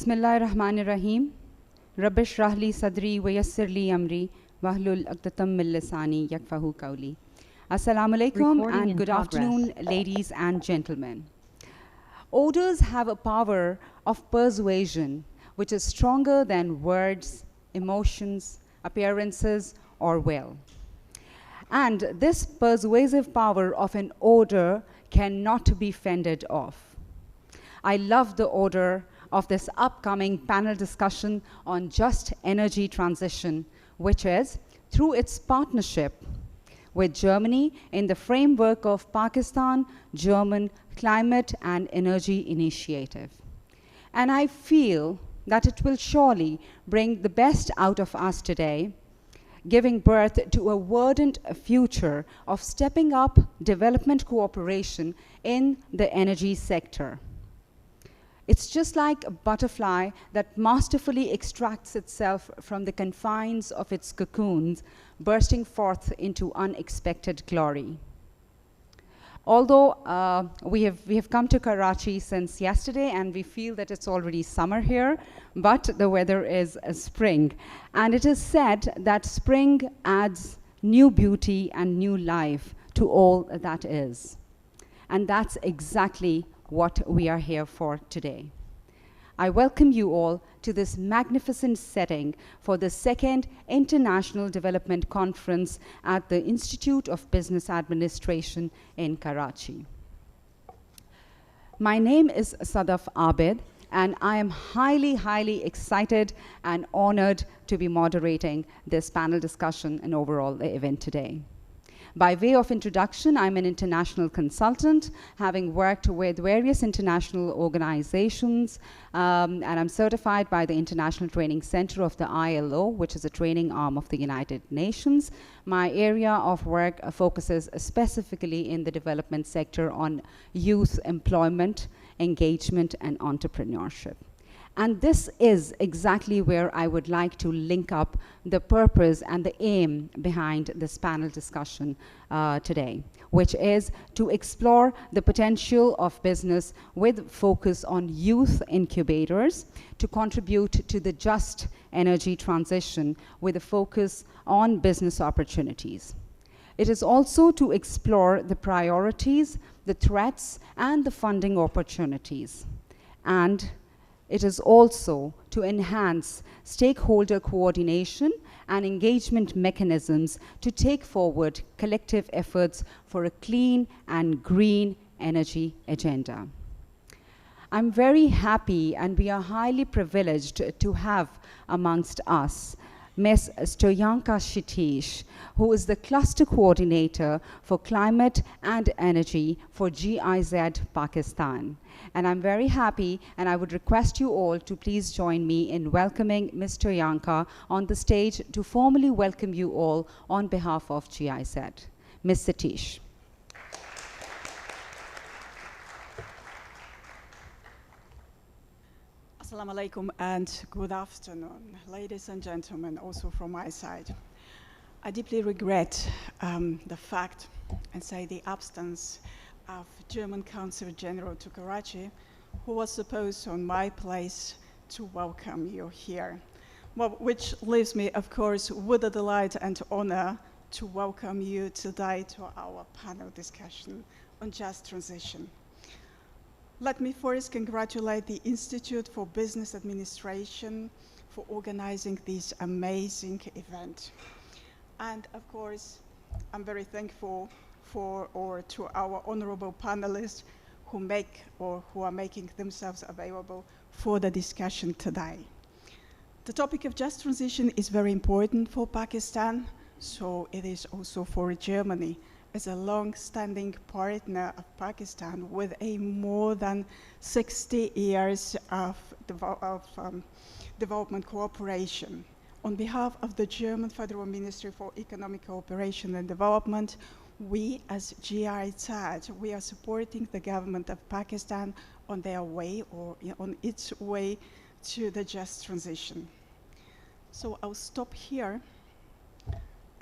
Bismillahirrahmanirrahim. Rabbi shrah li sadri wa yassir li amri wahlul 'uqdatam min lisani yafqahu qawli. Assalamu alaikum and good afternoon, ladies and gentlemen. Odors have a power of persuasion which is stronger than words, emotions, appearances, or will. And this persuasive power of an odor cannot be fended off. I love the odor of this upcoming panel discussion on just energy transition, which is through its partnership with Germany in the framework of Pakistan-German Climate and Energy Initiative. And I feel that it will surely bring the best out of us today, giving birth to a verdant future of stepping up development cooperation in the energy sector. It's just like a butterfly that masterfully extracts itself from the confines of its cocoons, bursting forth into unexpected glory. Although we have come to Karachi since yesterday and we feel that it's already summer here, but the weather is spring. And it is said that spring adds new beauty and new life to all that is. And that's exactly what we are here for today. I welcome you all to this magnificent setting for the second International Development Conference at the Institute of Business Administration in Karachi. My name is Sadaf Abid, and I am highly excited and honored to be moderating this panel discussion and overall the event today. By way of introduction, I'm an international consultant, having worked with various international organizations, and I'm certified by the International Training Center of the ILO, which is a training arm of the United Nations. My area of work focuses specifically in the development sector on youth employment, engagement, and entrepreneurship. And this is exactly where I would like to link up the purpose and the aim behind this panel discussion today, which is to explore the potential of business with focus on youth incubators to contribute to the just energy transition with a focus on business opportunities. It is also to explore the priorities, the threats, and the funding opportunities. And it is also to enhance stakeholder coordination and engagement mechanisms to take forward collective efforts for a clean and green energy agenda. I'm very happy and we are highly privileged to have amongst us Ms. Stoyanka Shitish, who is the Cluster Coordinator for Climate and Energy for GIZ Pakistan. And I'm very happy, and I would request you all to please join me in welcoming Ms. Stoyanka on the stage to formally welcome you all on behalf of GIZ. Ms. Satish. Assalamu alaikum and good afternoon, ladies and gentlemen, also from my side. I deeply regret the fact and say the absence of German Consul General to Karachi, who was supposed on my place to welcome you here. Well, which leaves me, of course, with the delight and honor to welcome you today to our panel discussion on just transition. Let me first congratulate the Institute for Business Administration for organizing this amazing event. And of course, I'm very thankful to our honorable panelists who are making themselves available for the discussion today. The topic of just transition is very important for Pakistan, so it is also for Germany, as a long-standing partner of Pakistan with a more than 60 years of development cooperation. On behalf of the German Federal Ministry for Economic Cooperation and Development, we as GIZ, we are supporting the government of Pakistan on their way or on its way to the just transition. So I'll stop here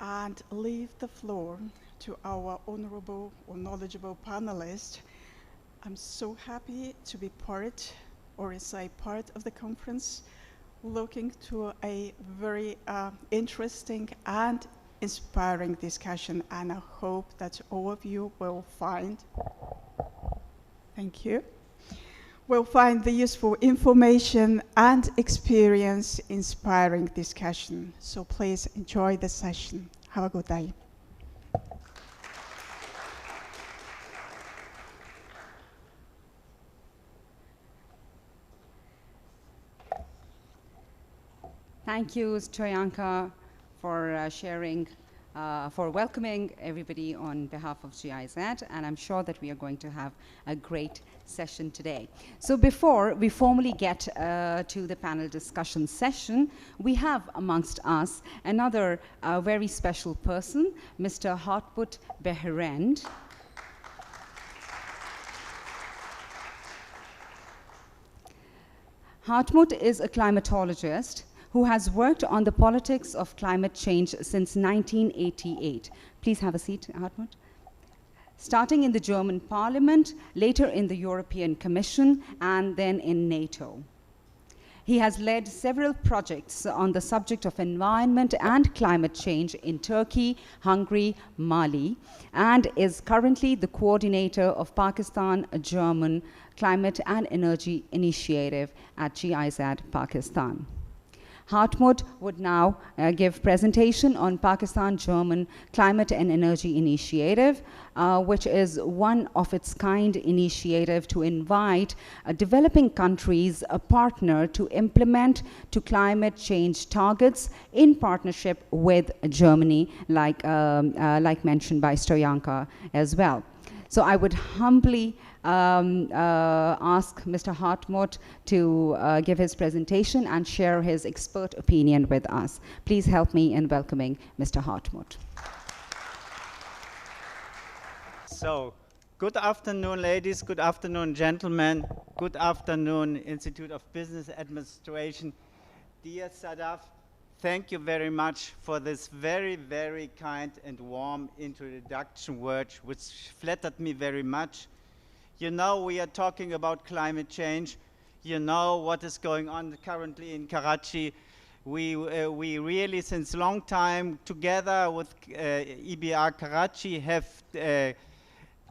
and leave the floor to our honorable or knowledgeable panelists. I'm so happy to be part or is a part of the conference, looking to a very interesting and inspiring discussion, and I hope that all of you will find, thank you, will find the useful information and experience inspiring discussion. So please enjoy the session. Have a good day. Thank you, Stoyanka, for sharing, for welcoming everybody on behalf of GIZ, and I'm sure that we are going to have a great session today. So before we formally get to the panel discussion session, we have amongst us another very special person, Mr. Hartmut Behrend. Hartmut is a climatologist who has worked on the politics of climate change since 1988. Please have a seat, Hartmut. Starting in the German Parliament, later in the European Commission, and then in NATO. He has led several projects on the subject of environment and climate change in Turkey, Hungary, Mali, and is currently the coordinator of Pakistan-German Climate and Energy Initiative at GIZ Pakistan. Hartmut would now give presentation on Pakistan-German Climate and Energy Initiative, which is one of its kind initiative to invite developing countries a partner to implement to climate change targets in partnership with Germany, like mentioned by Stoyanka as well. So I would humbly ask Mr. Hartmut to give his presentation and share his expert opinion with us. Please help me in welcoming Mr. Hartmut. So, good afternoon, ladies. Good afternoon, gentlemen. Good afternoon, Institute of Business Administration. Dear Sadaf, thank you very much for this very, very kind and warm introduction word, which flattered me very much. You know, we are talking about climate change. You know what is going on currently in Karachi. We really, since a long time, together with EBR Karachi, have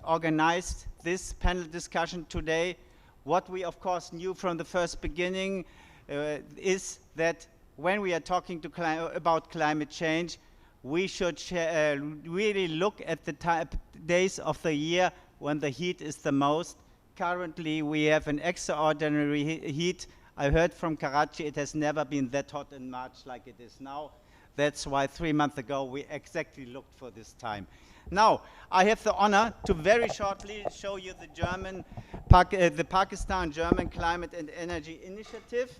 organized this panel discussion today. What we, of course, knew from the first beginning is that when we are talking about climate change, we should really look at the days of the year when the heat is the most. Currently, we have an extraordinary heat. I heard from Karachi it has never been that hot in March like it is now. That's why 3 months ago we exactly looked for this time. Now, I have the honor to very shortly show you the Pakistan-German Climate and Energy Initiative.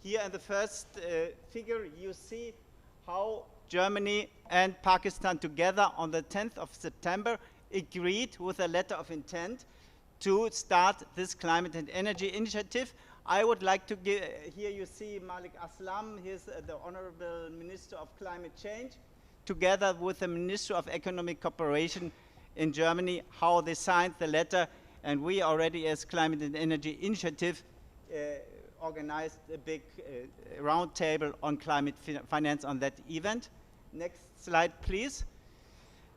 Here in the first figure, you see how Germany and Pakistan together on the 10th of September agreed with a letter of intent to start this climate and energy initiative. I would like to give, here you see Malik Aslam, he's the Honorable Minister of Climate Change, together with the Minister of Economic Cooperation in Germany, how they signed the letter, and we already as Climate and Energy Initiative organized a big roundtable on climate finance on that event. Next slide, please.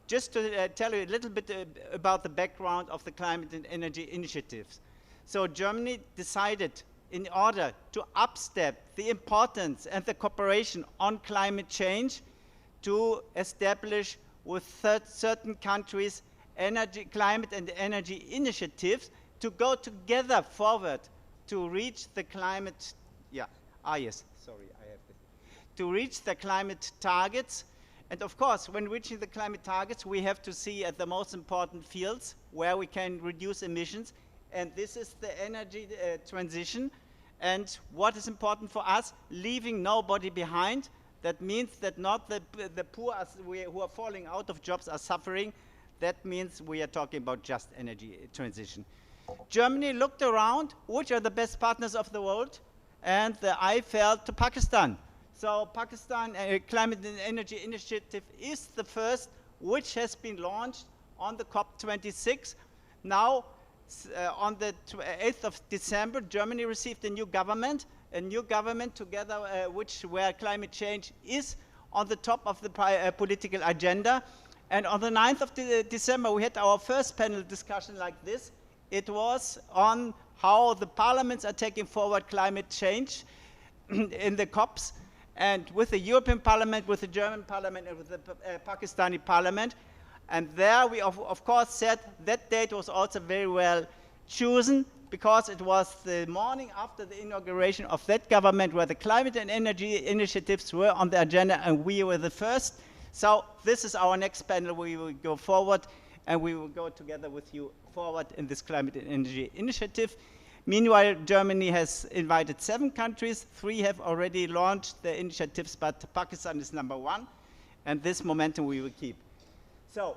Just to tell you a little bit about the background of the climate and energy initiatives. So Germany decided, in order to upstep the importance and the cooperation on climate change, to establish with certain countries climate and energy initiatives to go together forward to reach the climate, to reach the climate targets. And of course, when reaching the climate targets, we have to see at the most important fields where we can reduce emissions. And this is the energy transition. And what is important for us, leaving nobody behind. That means that not the poor who are falling out of jobs are suffering. That means we are talking about just energy transition. Germany looked around, which are the best partners of the world? And the eye fell to Pakistan. So Pakistan Climate and Energy Initiative is the first which has been launched on the COP26. Now, on the 8th of December, Germany received a new government together where climate change is on the top of the political agenda. And on the 9th of December, we had our first panel discussion like this. It was on how the parliaments are taking forward climate change in the COPs, and with the European Parliament, with the German Parliament, and with the Pakistani Parliament. And there we, of course, said that date was also very well chosen, because it was the morning after the inauguration of that government where the climate and energy initiatives were on the agenda, and we were the first. So this is our next panel. We will go forward, and we will go together with you forward in this climate and energy initiative. Meanwhile, Germany has invited 7 countries. 3 have already launched their initiatives, but Pakistan is number 1, and this momentum we will keep. So,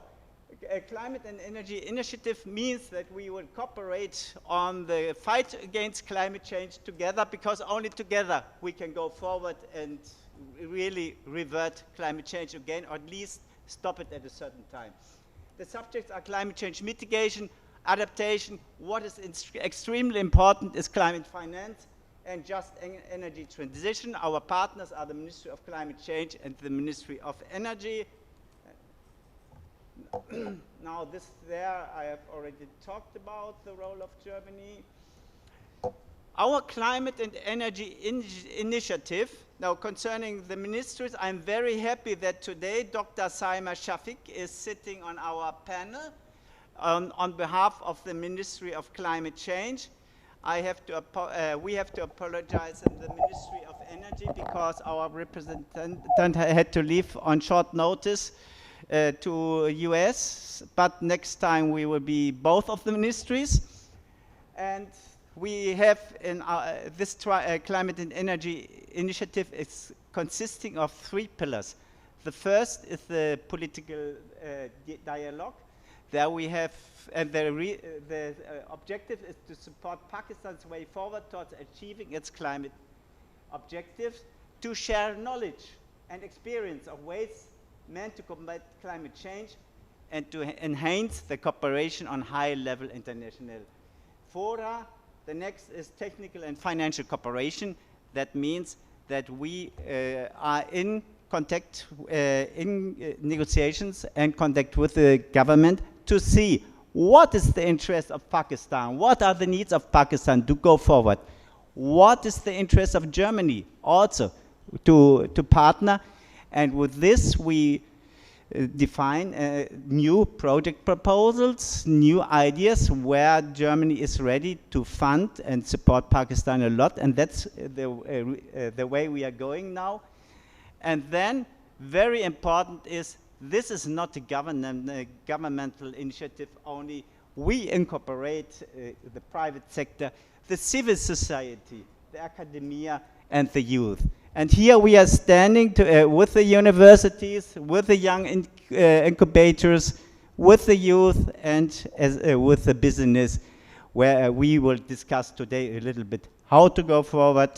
a climate and energy initiative means that we will cooperate on the fight against climate change together, because only together we can go forward and really revert climate change again, or at least stop it at a certain time. The subjects are climate change mitigation, adaptation. What is extremely important is climate finance and just energy transition. Our partners are the Ministry of Climate Change and the Ministry of Energy. Now I have already talked about the role of Germany. Our climate and energy initiative, now concerning the ministries, I'm very happy that today Dr. Saima Shafiq is sitting on our panel on behalf of the Ministry of Climate Change. We have to apologize in the Ministry of Energy because our representative had to leave on short notice to US, but next time we will be both of the ministries. And we have in this climate and energy initiative is consisting of 3 pillars. The first is the political dialogue. There we have, and the objective is to support Pakistan's way forward towards achieving its climate objectives, to share knowledge and experience of ways meant to combat climate change, and to enhance the cooperation on high-level international fora. The next is technical and financial cooperation. That means that we are in contact, in negotiations and contact with the government to see what is the interest of Pakistan, what are the needs of Pakistan to go forward, what is the interest of Germany also to partner. And with this we define new project proposals, new ideas where Germany is ready to fund and support Pakistan a lot, and that's the way we are going now. And then, very important is, this is not a governmental initiative only. We incorporate the private sector, the civil society, the academia, and the youth. And here we are standing with the universities, with the young incubators, with the youth, and with the business, where we will discuss today a little bit how to go forward.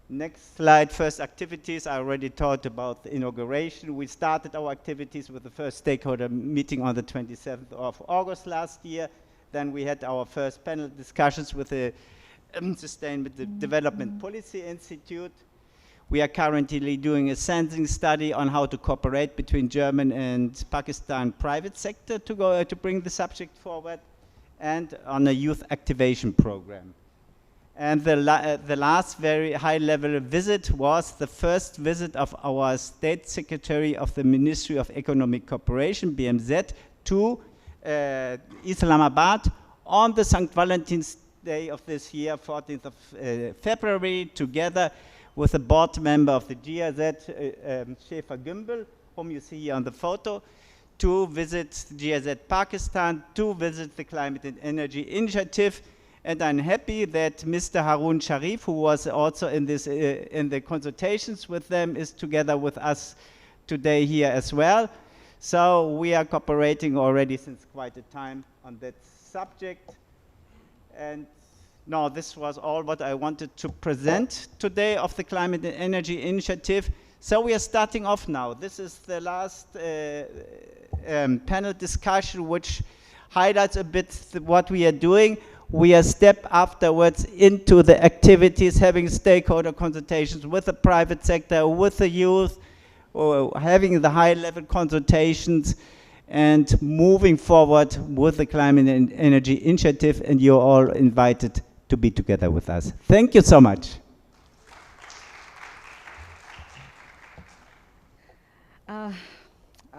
Next slide, first activities. I already talked about the inauguration. We started our activities with the first stakeholder meeting on the 27th of August last year. Then we had our first panel discussions with the Sustainable Development Policy Institute. We are currently doing a sensing study on how to cooperate between German and Pakistan private sector to bring the subject forward, and on a youth activation program. And the last very high-level visit was the first visit of our State Secretary of the Ministry of Economic Cooperation, BMZ, to Islamabad on the St. Valentine's Day of this year, 14th of February, together with a board member of the GIZ, Shefa Gümbel, whom you see here on the photo, to visit GIZ Pakistan, to visit the Climate and Energy Initiative. And I'm happy that Mr. Harun Sharif, who was also in the consultations with them, is together with us today here as well. So we are cooperating already since quite a time on that subject. And no, this was all what I wanted to present today of the Climate and Energy Initiative. So we are starting off now. This is the last panel discussion, which highlights a bit what we are doing. We are step afterwards into the activities, having stakeholder consultations with the private sector, with the youth, or having the high-level consultations, and moving forward with the Climate and Energy Initiative, and you're all invited to be together with us. Thank you so much.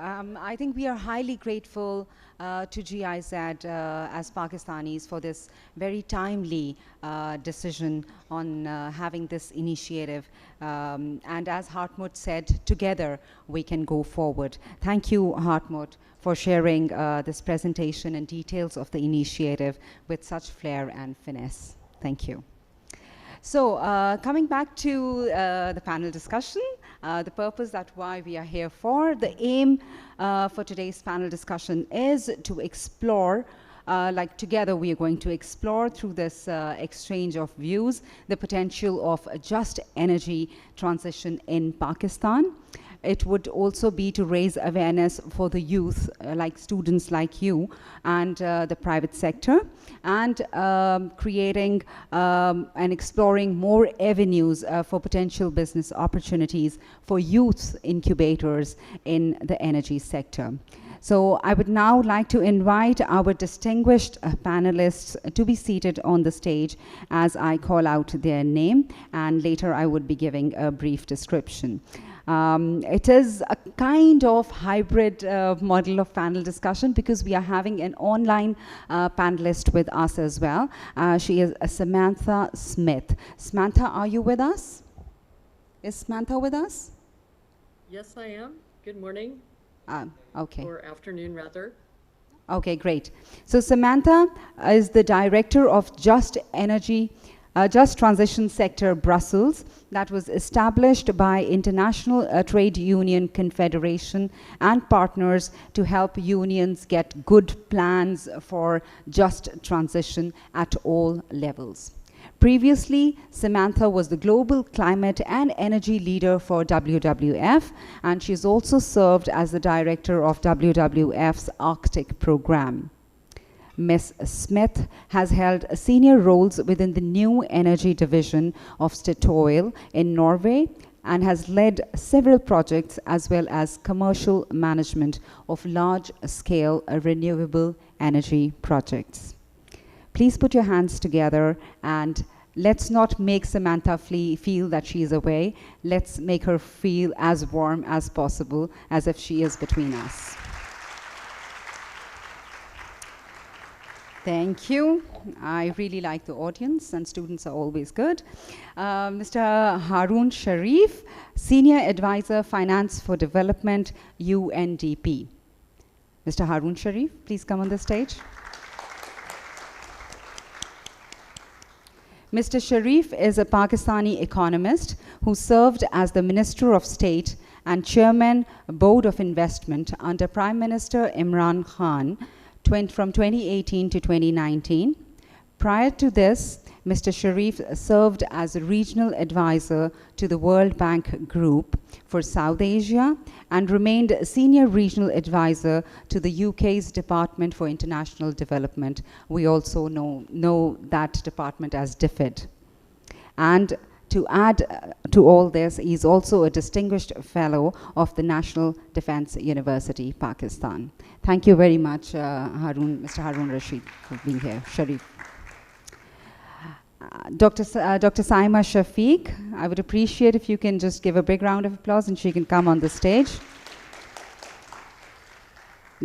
I think we are highly grateful to GIZ as Pakistanis for this very timely decision on having this initiative. And as Hartmut said, together we can go forward. Thank you, Hartmut, for sharing this presentation and details of the initiative with such flair and finesse. Thank you. So coming back to the panel discussion, the purpose that why we are here for, the aim for today's panel discussion is to explore, like together we are going to explore through this exchange of views, the potential of a just energy transition in Pakistan. It would also be to raise awareness for the youth, like students like you, and the private sector, and creating and exploring more avenues for potential business opportunities for youth incubators in the energy sector. So I would now like to invite our distinguished panelists to be seated on the stage as I call out their name, and later I would be giving a brief description. It is a kind of hybrid model of panel discussion because we are having an online panelist with us as well. She is Samantha Smith. Samantha, are you with us? Is Samantha with us? Yes, I am. Good morning. Okay. Or afternoon, rather. Okay, great. So Samantha is the director of Just Transition Sector Brussels, that was established by International Trade Union Confederation and partners to help unions get good plans for just transition at all levels. Previously, Samantha was the global climate and energy leader for WWF, and she's also served as the director of WWF's Arctic program. Ms. Smith has held senior roles within the new energy division of Statoil in Norway and has led several projects as well as commercial management of large-scale renewable energy projects. Please put your hands together and let's not make Samantha feel that she is away. Let's make her feel as warm as possible, as if she is between us. Thank you. I really like the audience, and students are always good. Mr. Harun Sharif, Senior Advisor, Finance for Development, UNDP. Mr. Harun Sharif, please come on the stage. Mr. Sharif is a Pakistani economist who served as the Minister of State and Chairman, Board of Investment under Prime Minister Imran Khan from 2018 to 2019. Prior to this, Mr. Sharif served as a regional advisor to the World Bank Group for South Asia and remained senior regional advisor to the UK's Department for International Development. We also know that department as DFID. And to add to all this, he's also a distinguished fellow of the National Defense University, Pakistan. Thank you very much, Mr. Harun Rashid, for being here. Sharif. Dr. Saima Shafiq, I would appreciate if you can just give a big round of applause and she can come on the stage.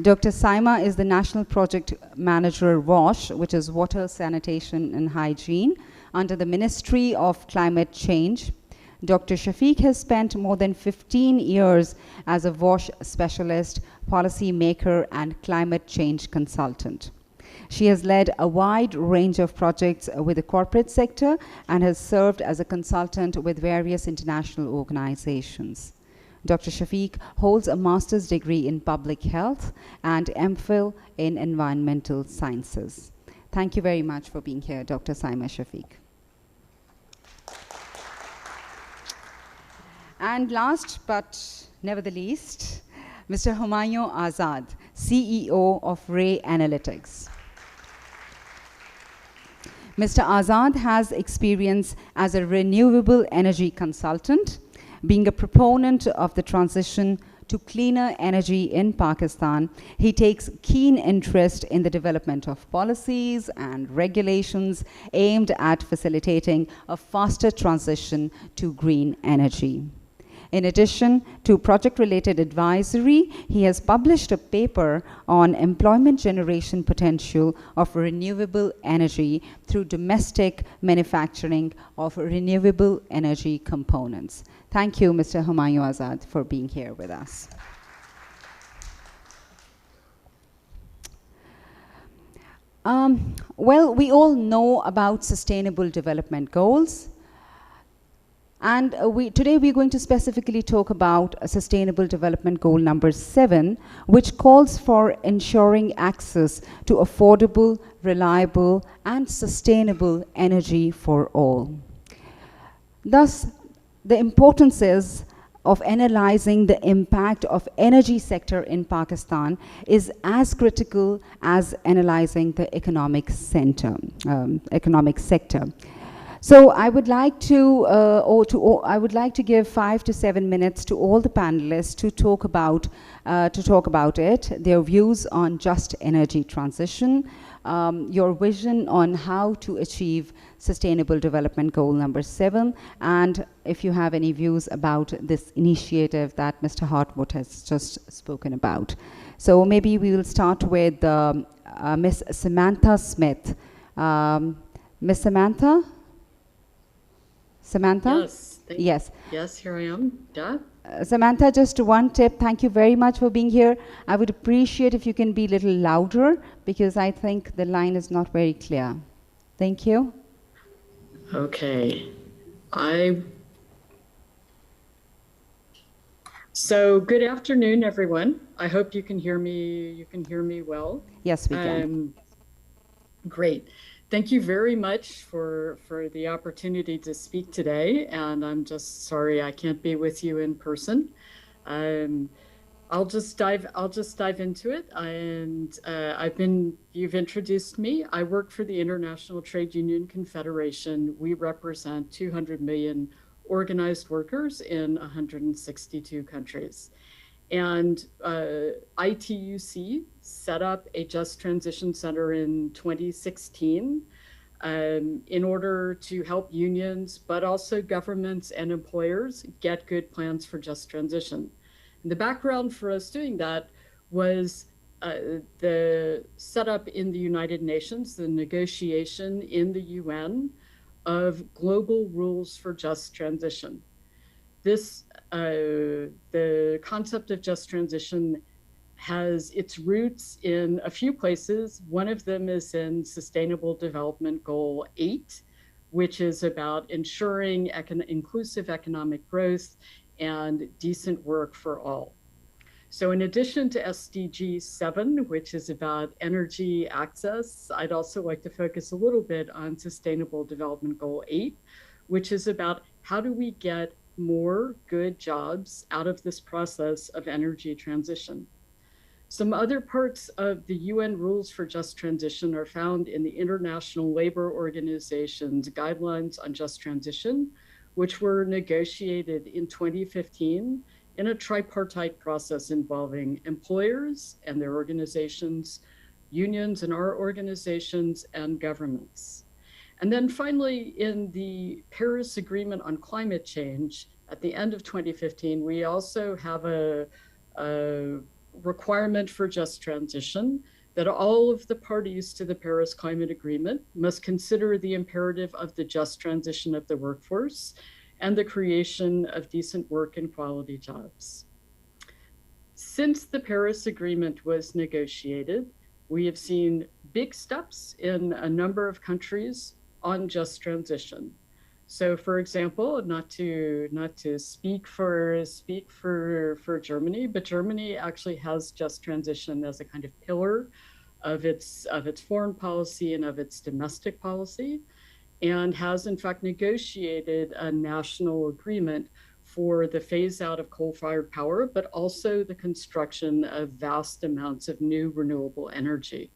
Dr. Saima is the National Project Manager WASH, which is Water, Sanitation and Hygiene, under the Ministry of Climate Change. Dr. Shafiq has spent more than 15 years as a WASH specialist, policy maker and climate change consultant. She has led a wide range of projects with the corporate sector and has served as a consultant with various international organizations. Dr. Shafiq holds a master's degree in public health and MPhil in environmental sciences. Thank you very much for being here, Dr. Saima Shafiq. And last but never the least, Mr. Humayun Azad, CEO of Ray Analytics. Mr. Azad has experience as a renewable energy consultant, being a proponent of the transition to cleaner energy in Pakistan. He takes keen interest in the development of policies and regulations aimed at facilitating a faster transition to green energy. In addition to project-related advisory, he has published a paper on employment generation potential of renewable energy through domestic manufacturing of renewable energy components. Thank you, Mr. Humayun Azad, for being here with us. Well, we all know about Sustainable Development Goals. And today we're going to specifically talk about Sustainable Development Goal number 7, which calls for ensuring access to affordable, reliable, and sustainable energy for all. Thus, the importance is of analyzing the impact of energy sector in Pakistan is as critical as analyzing the economic sector. So I would like to, I would like to give 5 to 7 minutes to all the panelists to talk about it, their views on just energy transition, your vision on how to achieve Sustainable Development Goal number 7, and if you have any views about this initiative that Mr. Hartmut has just spoken about. So maybe we will start with Miss Samantha Smith. Miss Samantha? Samantha? Yes. Yes. Yes, here I am. Yeah. Samantha, just one tip. Thank you very much for being here. I would appreciate if you can be a little louder because I think the line is not very clear. Thank you. Okay. So good afternoon, everyone. I hope you can hear me. You can hear me well. Yes, we can. Great. Thank you very much for the opportunity to speak today, and I'm just sorry I can't be with you in person. I'll just dive into it. And you've introduced me. I work for the International Trade Union Confederation. We represent 200 million organized workers in 162 countries. And ITUC set up a Just Transition Center in 2016 in order to help unions, but also governments and employers get good plans for just transition. And the background for us doing that was the setup in the United Nations, the negotiation in the UN of global rules for just transition. The concept of just transition has its roots in a few places. One of them is in Sustainable Development Goal 8, which is about ensuring inclusive economic growth and decent work for all. So in addition to SDG 7, which is about energy access, I'd also like to focus a little bit on Sustainable Development Goal 8, which is about how do we get more good jobs out of this process of energy transition. Some other parts of the UN rules for just transition are found in the International Labor Organization's guidelines on just transition, which were negotiated in 2015 in a tripartite process involving employers and their organizations, unions and our organizations, and governments. And then finally, in the Paris Agreement on Climate Change, at the end of 2015, we also have a requirement for just transition that all of the parties to the Paris Climate Agreement must consider the imperative of the just transition of the workforce and the creation of decent work and quality jobs. Since the Paris Agreement was negotiated, we have seen big steps in a number of countries on just transition. So, for example, not to speak for Germany, but Germany actually has just transition as a kind of pillar of its foreign policy and of its domestic policy, and has in fact negotiated a national agreement for the phase out of coal-fired power, but also the construction of vast amounts of new renewable energy,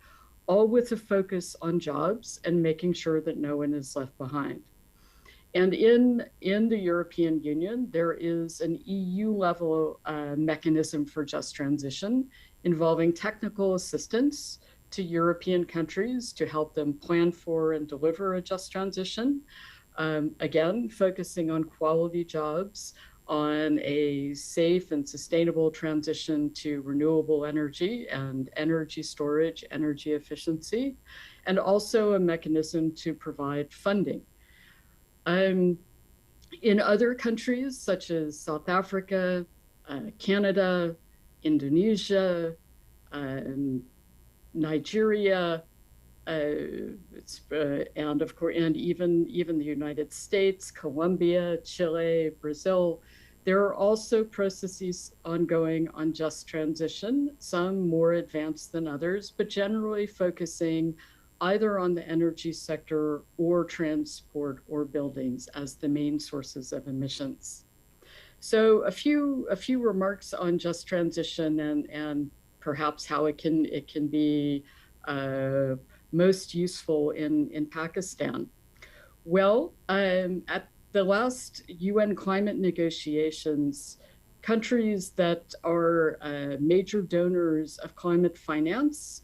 all with a focus on jobs and making sure that no one is left behind. And in the European Union, there is an EU level mechanism for just transition involving technical assistance to European countries to help them plan for and deliver a just transition. Again, focusing on quality jobs, on a safe and sustainable transition to renewable energy and energy storage, energy efficiency, and also a mechanism to provide funding. In other countries such as South Africa, Canada, Indonesia, Nigeria, and of course, and even the United States, Colombia, Chile, Brazil, there are also processes ongoing on just transition, some more advanced than others, but generally focusing either on the energy sector or transport or buildings as the main sources of emissions. So a few remarks on just transition and perhaps how it can be most useful in Pakistan. Well, at the last UN climate negotiations, countries that are major donors of climate finance,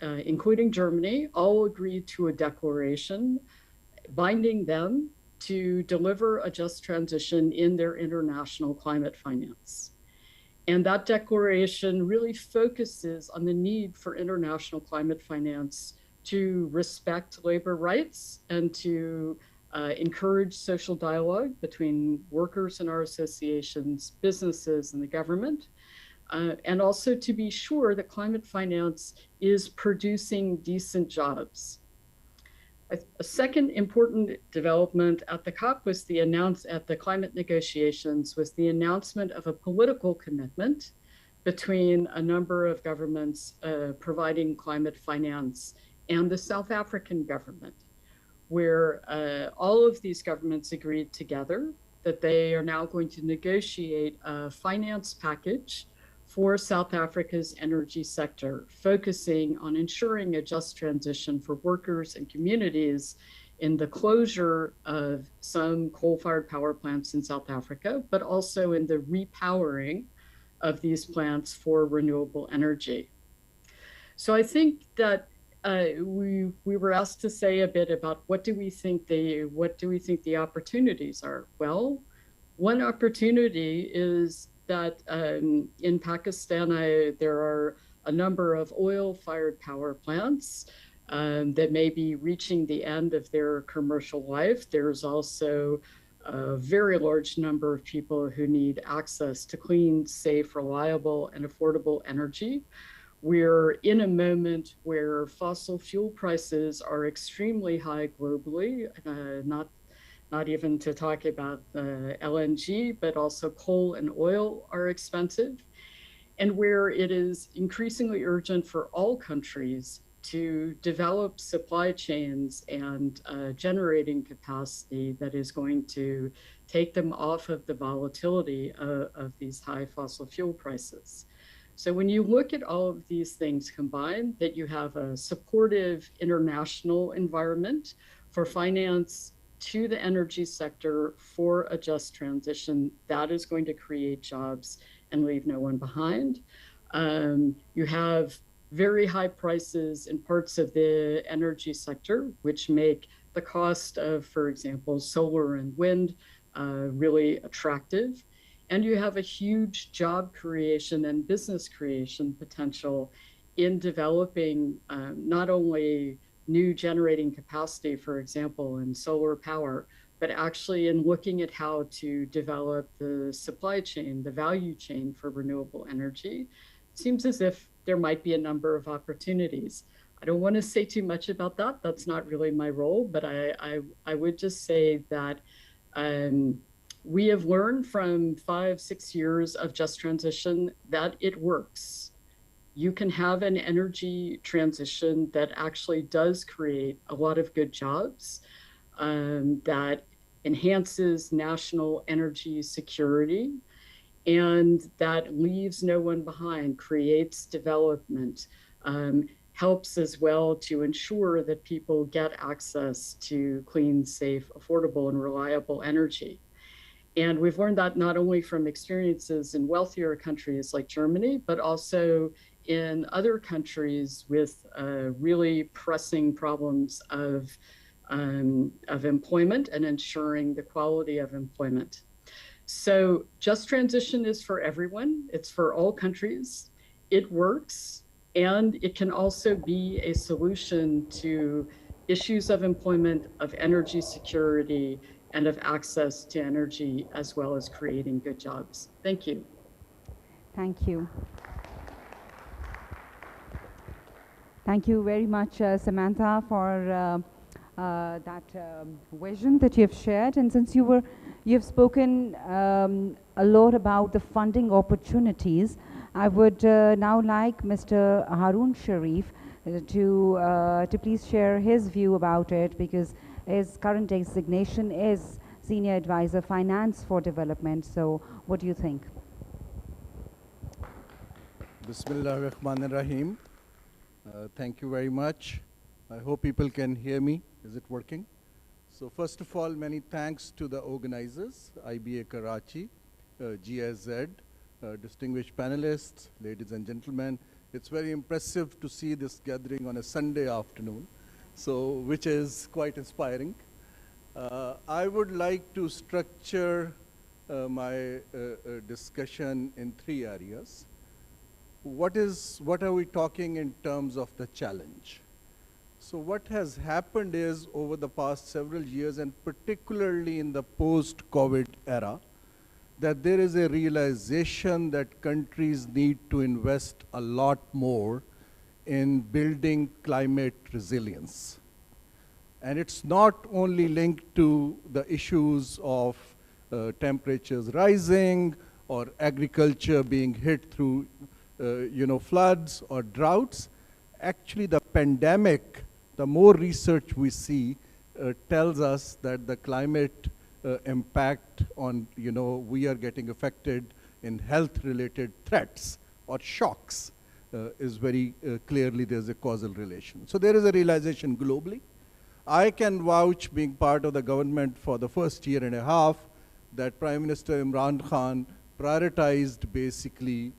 including Germany, all agreed to a declaration binding them to deliver a just transition in their international climate finance. And that declaration really focuses on the need for international climate finance to respect labor rights and to encourage social dialogue between workers and our associations, businesses, and the government. And also to be sure that climate finance is producing decent jobs. A second important development at the COP was at the climate negotiations was the announcement of a political commitment between a number of governments providing climate finance and the South African government, where all of these governments agreed together that they are now going to negotiate a finance package for South Africa's energy sector, focusing on ensuring a just transition for workers and communities in the closure of some coal-fired power plants in South Africa, but also in the repowering of these plants for renewable energy. So I think that we were asked to say a bit about what do we think the opportunities are. Well, one opportunity is that in Pakistan, there are a number of oil-fired power plants that may be reaching the end of their commercial life. There's also a very large number of people who need access to clean, safe, reliable, and affordable energy. We're in a moment where fossil fuel prices are extremely high globally, not even to talk about LNG, but also coal and oil are expensive, and where it is increasingly urgent for all countries to develop supply chains and generating capacity that is going to take them off of the volatility of these high fossil fuel prices. So when you look at all of these things combined, that you have a supportive international environment for finance to the energy sector for a just transition, that is going to create jobs and leave no one behind. You have very high prices in parts of the energy sector, which make the cost of, for example, solar and wind really attractive. And you have a huge job creation and business creation potential in developing not only new generating capacity, for example, in solar power, but actually in looking at how to develop the supply chain, the value chain for renewable energy. It seems as if there might be a number of opportunities. I don't want to say too much about that. That's not really my role, but I would just say that we have learned from 5-6 years of just transition that it works. You can have an energy transition that actually does create a lot of good jobs, that enhances national energy security, and that leaves no one behind, creates development, helps as well to ensure that people get access to clean, safe, affordable, and reliable energy. And we've learned that not only from experiences in wealthier countries like Germany, but also in other countries with really pressing problems of employment and ensuring the quality of employment. So just transition is for everyone. It's for all countries. It works, and it can also be a solution to issues of employment, of energy security, and of access to energy, as well as creating good jobs. Thank you. Thank you. Thank you very much, Samantha, for that vision that you've shared. And since you've spoken a lot about the funding opportunities, I would now like Mr. Harun Sharif to please share his view about it, because his current designation is Senior Advisor Finance for Development. So what do you think? Bismillah ar-Rahman ar-Rahim. Thank you very much. I hope people can hear me. Is it working? So first of all, many thanks to the organizers, IBA Karachi, GIZ, distinguished panelists, ladies and gentlemen. It's very impressive to see this gathering on a Sunday afternoon, so which is quite inspiring. I would like to structure my discussion in three areas. What are we talking in terms of the challenge? So what has happened is, over the past several years, and particularly in the post-COVID era, that there is a realization that countries need to invest a lot more in building climate resilience. And it's not only linked to the issues of temperatures rising or agriculture being hit through floods or droughts. Actually, the pandemic, the more research we see, tells us that the climate impact on, we are getting affected in health-related threats or shocks is very clearly there's a causal relation. So there is a realization globally. I can vouch, being part of the government for the first year and a half, that Prime Minister Imran Khan prioritized basically,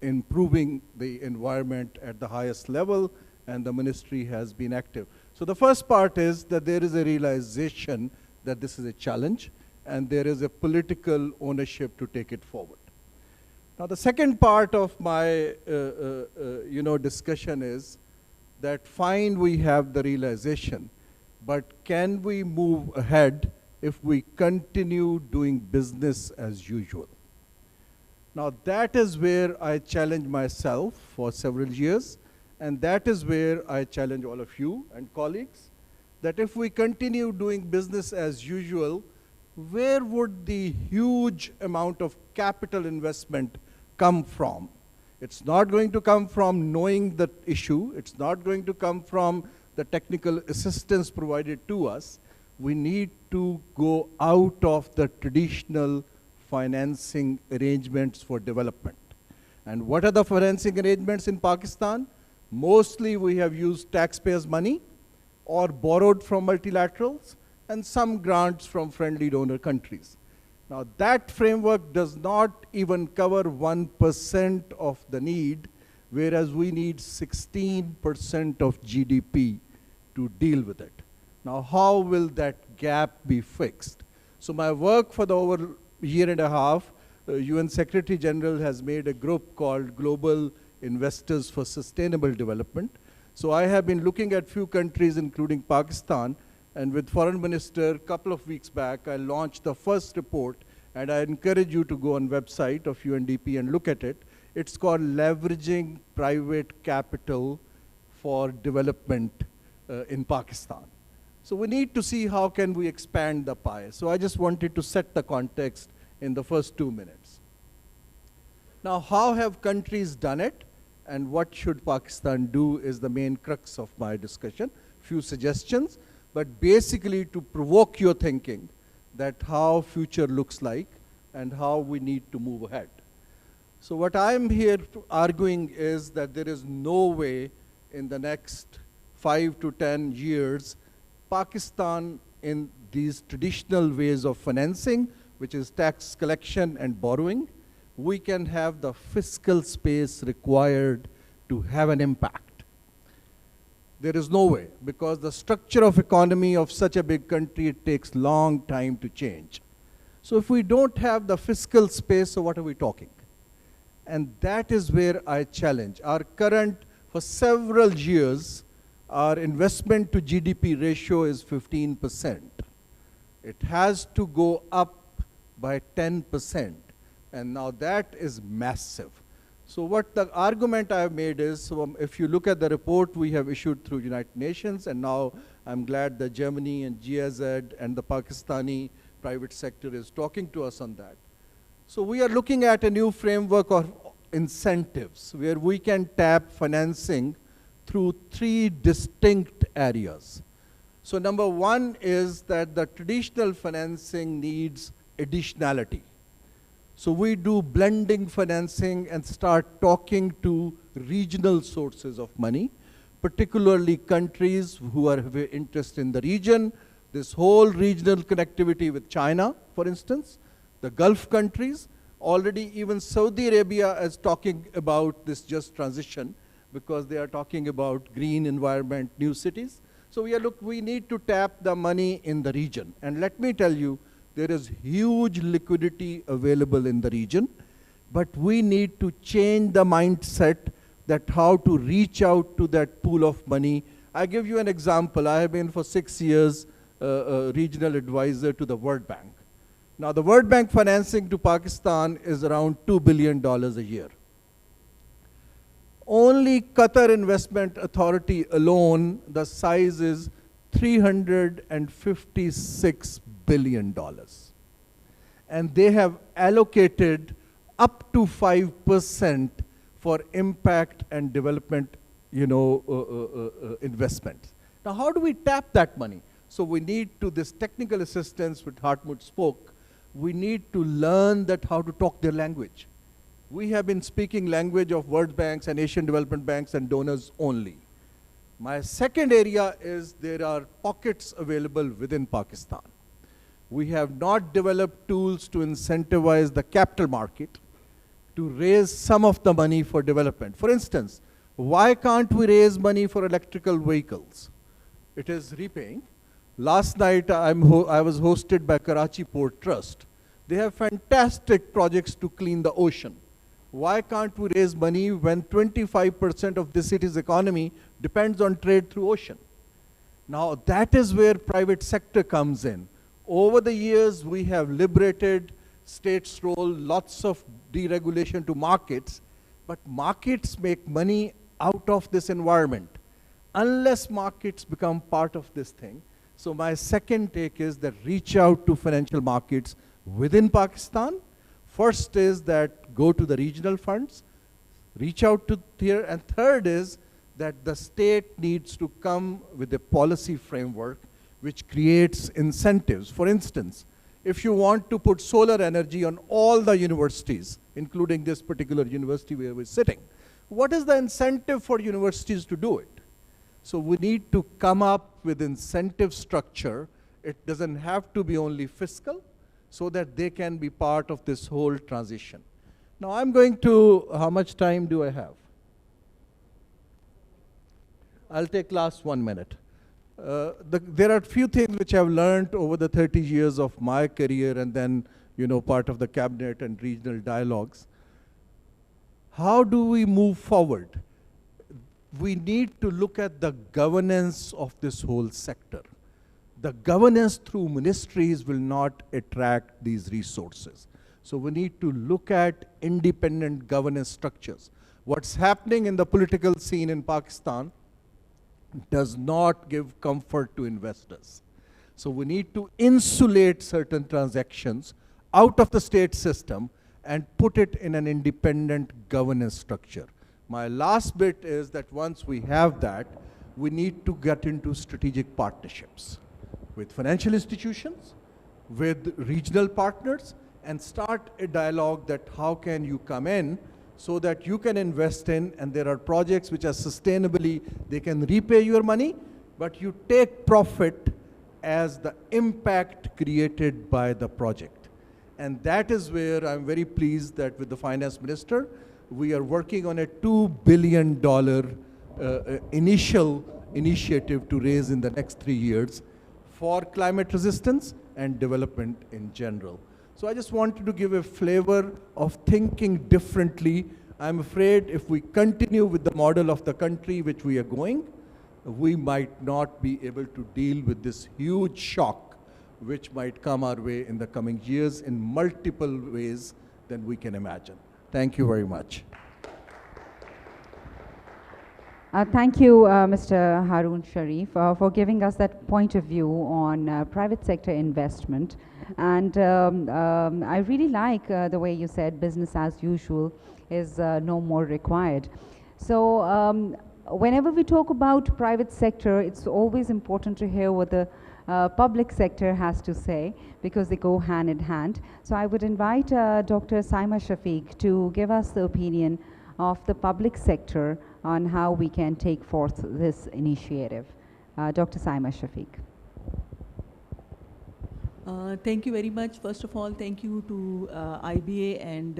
improving the environment at the highest level, and the ministry has been active. So the first part is that there is a realization that this is a challenge, and there is a political ownership to take it forward. Now the second part of my discussion is that fine, we have the realization, but can we move ahead if we continue doing business as usual? Now that is where I challenge myself for several years, and that is where I challenge all of you and colleagues, that if we continue doing business as usual, where would the huge amount of capital investment come from? It's not going to come from knowing the issue. It's not going to come from the technical assistance provided to us. We need to go out of the traditional financing arrangements for development. And what are the financing arrangements in Pakistan? Mostly we have used taxpayers' money or borrowed from multilaterals and some grants from friendly donor countries. Now that framework does not even cover 1% of the need, whereas we need 16% of GDP to deal with it. Now how will that gap be fixed? So my work for the over year and a half, UN Secretary General has made a group called Global Investors for Sustainable Development. So I have been looking at few countries, including Pakistan, and with Foreign Minister a couple of weeks back, I launched the first report, and I encourage you to go on website of UNDP and look at it. It's called Leveraging Private Capital for Development in Pakistan. So we need to see how can we expand the pie. So I just wanted to set the context in the first 2 minutes. Now, how have countries done it, and what should Pakistan do is the main crux of my discussion. Few suggestions. but basically to provoke your thinking that how future looks like and how we need to move ahead. So what I'm here arguing is that there is no way in the next 5 to 10 years, Pakistan in these traditional ways of financing, which is tax collection and borrowing, we can have the fiscal space required to have an impact. There is no way, because the structure of economy of such a big country, it takes long time to change. So if we don't have the fiscal space, so what are we talking? And that is where I challenge. Our current, for several years, our investment to GDP ratio is 15%. It has to go up by 10%. And now that is massive. So what the argument I have made is, if you look at the report we have issued through United Nations, and now I'm glad that Germany and GIZ and the Pakistani private sector is talking to us on that. So we are looking at a new framework of incentives where we can tap financing through 3 distinct areas. So number 1 is that the traditional financing needs additionality. So we do blending financing and start talking to regional sources of money, particularly countries who have interest in the region, this whole regional connectivity with China, for instance, the Gulf countries. Already even Saudi Arabia is talking about this just transition because they are talking about green environment, new cities. So we need to tap the money in the region. And let me tell you, there is huge liquidity available in the region, but we need to change the mindset that how to reach out to that pool of money. I give you an example. I have been for 6 years a regional advisor to the World Bank. Now the World Bank financing to Pakistan is around $2 billion a year. Only Qatar Investment Authority alone, the size is $356 billion. And they have allocated up to 5% for impact and development, investments. Now how do we tap that money? So we need to, this technical assistance which Hartmut spoke, we need to learn that how to talk their language. We have been speaking language of World Banks and Asian Development Banks and donors only. My second area is there are pockets available within Pakistan. We have not developed tools to incentivize the capital market to raise some of the money for development. For instance, why can't we raise money for electrical vehicles? It is repaying. Last night I was hosted by Karachi Port Trust. They have fantastic projects to clean the ocean. Why can't we raise money when 25% of the city's economy depends on trade through ocean? Now that is where private sector comes in. Over the years, we have liberated states' role, lots of deregulation to markets, but markets make money out of this environment unless markets become part of this thing. So my second take is that reach out to financial markets within Pakistan. First is that go to the regional funds, reach out to here, and third is that the state needs to come with a policy framework which creates incentives. For instance, if you want to put solar energy on all the universities, including this particular university where we're sitting, what is the incentive for universities to do it? So we need to come up with incentive structure. It doesn't have to be only fiscal, so that they can be part of this whole transition. Now I'm going to, how much time do I have? I'll take last 1 minute. There are a few things which I've learned over the 30 years of my career and then, part of the cabinet and regional dialogues. How do we move forward? We need to look at the governance of this whole sector. The governance through ministries will not attract these resources. So we need to look at independent governance structures. What's happening in the political scene in Pakistan does not give comfort to investors. So we need to insulate certain transactions out of the state system and put it in an independent governance structure. My last bit is that once we have that, we need to get into strategic partnerships. with financial institutions, with regional partners, and start a dialogue that how can you come in so that you can invest in, and there are projects which are sustainably, they can repay your money, but you take profit as the impact created by the project. And that is where I'm very pleased that with the finance minister, we are working on a $2 billion initial initiative to raise in the next 3 years for climate resistance and development in general. So I just wanted to give a flavor of thinking differently. I'm afraid if we continue with the model of the country which we are going, we might not be able to deal with this huge shock which might come our way in the coming years in multiple ways than we can imagine. Thank you very much. Thank you, Mr. Haroon Sharif, for giving us that point of view on private sector investment. And I really like the way you said business as usual is no more required. So whenever we talk about private sector, it's always important to hear what the public sector has to say, because they go hand in hand. So I would invite Dr. Saima Shafiq to give us the opinion of the public sector on how we can take forth this initiative. Dr. Saima Shafiq. Thank you very much. First of all, thank you to IBA and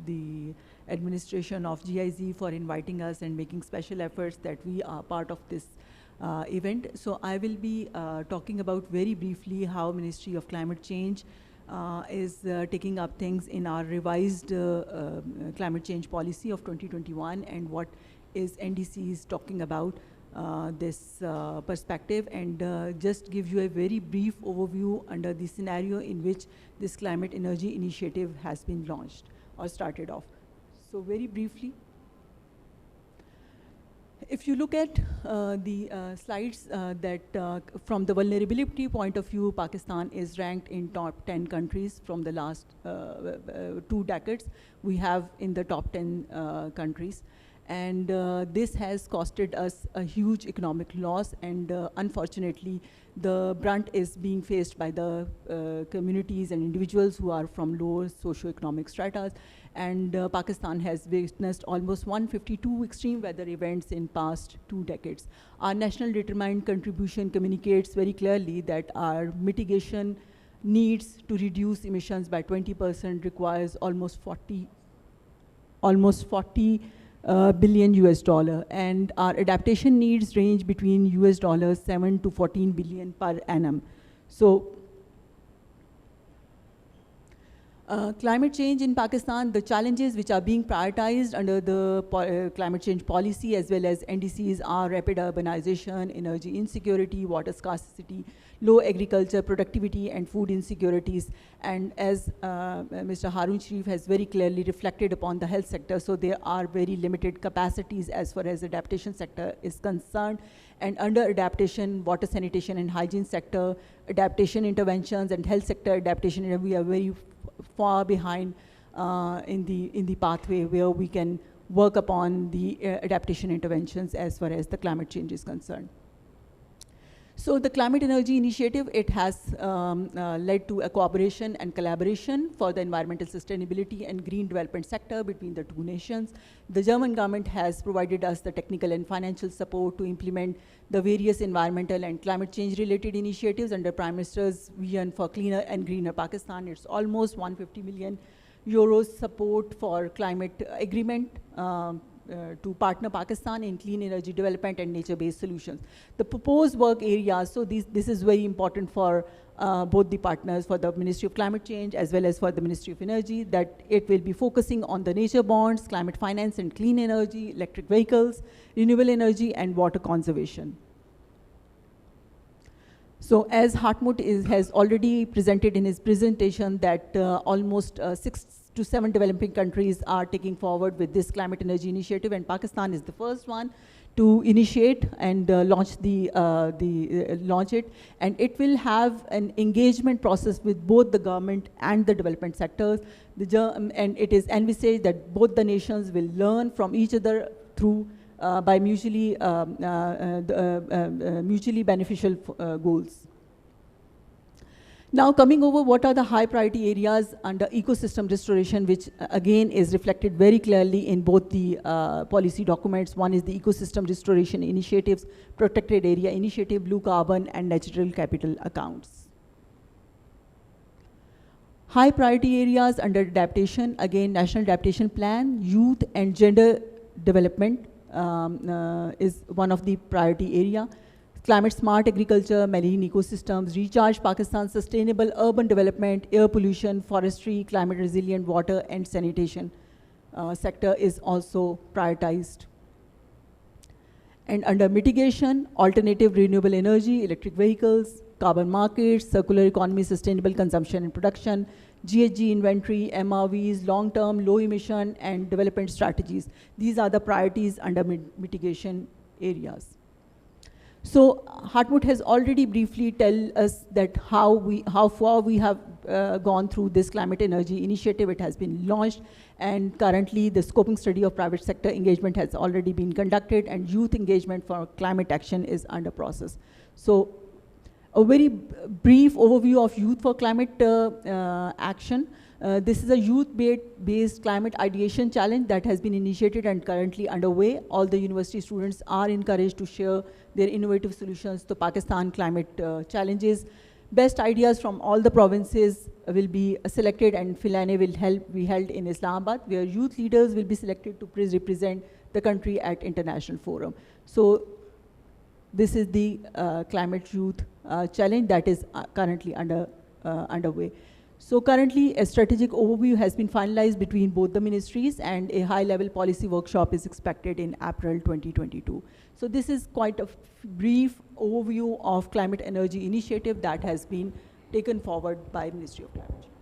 the administration of GIZ for inviting us and making special efforts that we are part of this event. So I will be talking about very briefly how Ministry of Climate Change is taking up things in our revised climate change policy of 2021 and what is NDC is talking about this perspective, and just give you a very brief overview under the scenario in which this climate energy initiative has been launched or started off. So very briefly, if you look at the slides that from the vulnerability point of view, Pakistan is ranked in top 10 countries from the last 2 decades. We have in the top 10 countries. And this has costed us a huge economic loss, and unfortunately the brunt is being faced by the communities and individuals who are from lower socioeconomic stratas. And Pakistan has witnessed almost 152 extreme weather events in past 2 decades. Our national determined contribution communicates very clearly that our mitigation needs to reduce emissions by 20% requires almost 40 billion US dollar, and our adaptation needs range between US dollars 7 to 14 billion per annum. So climate change in Pakistan, the challenges which are being prioritized under the climate change policy as well as NDCs are rapid urbanization, energy insecurity, water scarcity, low agriculture productivity, and food insecurities. And as Mr. Haroon Sharif has very clearly reflected upon the health sector, so there are very limited capacities as far as adaptation sector is concerned. And under adaptation, water sanitation and hygiene sector, adaptation interventions and health sector adaptation, we are very far behind in the pathway where we can work upon the adaptation interventions as far as the climate change is concerned. So the Climate Energy Initiative, it has led to a cooperation and collaboration for the environmental sustainability and green development sector between the 2 nations. The German government has provided us the technical and financial support to implement the various environmental and climate change related initiatives under Prime Minister's vision for cleaner and greener Pakistan. It's almost 150 million euros support for climate agreement to partner Pakistan in clean energy development and nature-based solutions. The proposed work areas, so this is very important for both the partners, for the Ministry of Climate Change as well as for the Ministry of Energy, that it will be focusing on the nature bonds, climate finance and clean energy, electric vehicles, renewable energy, and water conservation. So as Hartmut has already presented in his presentation that almost 6 to 7 developing countries are taking forward with this climate energy initiative, and Pakistan is the first one to initiate and launch it, and it will have an engagement process with both the government and the development sectors. And it is envisaged that both the nations will learn from each other through by mutually beneficial goals. Now coming over, what are the high priority areas under ecosystem restoration, which again is reflected very clearly in both the policy documents. One is the ecosystem restoration initiatives, protected area initiative, blue carbon, and natural capital accounts. High priority areas under adaptation, again, National Adaptation Plan, youth and gender development is one of the priority area. Climate smart agriculture, marine ecosystems, recharge Pakistan, sustainable urban development, air pollution, forestry, climate resilient water and sanitation sector is also prioritized. And under mitigation, alternative renewable energy, electric vehicles, carbon markets, circular economy, sustainable consumption and production, GHG inventory, MRVs, long-term, low emission and development strategies. These are the priorities under mitigation areas. So Hartmut has already briefly tell us that how far we have gone through this climate energy initiative. It has been launched, and currently the scoping study of private sector engagement has already been conducted, and youth engagement for climate action is under process. So a very brief overview of Youth for Climate Action. This is a youth-based climate ideation challenge that has been initiated and currently underway. All the university students are encouraged to share their innovative solutions to Pakistan climate challenges. Best ideas from all the provinces will be selected, and Filane will be held in Islamabad, where youth leaders will be selected to represent the country at international forum. So this is the climate youth challenge that is currently underway. So currently, a strategic overview has been finalized between both the ministries, and a high-level policy workshop is expected in April 2022. So this is quite a brief overview of climate energy initiative that has been taken forward by Ministry of Climate Change.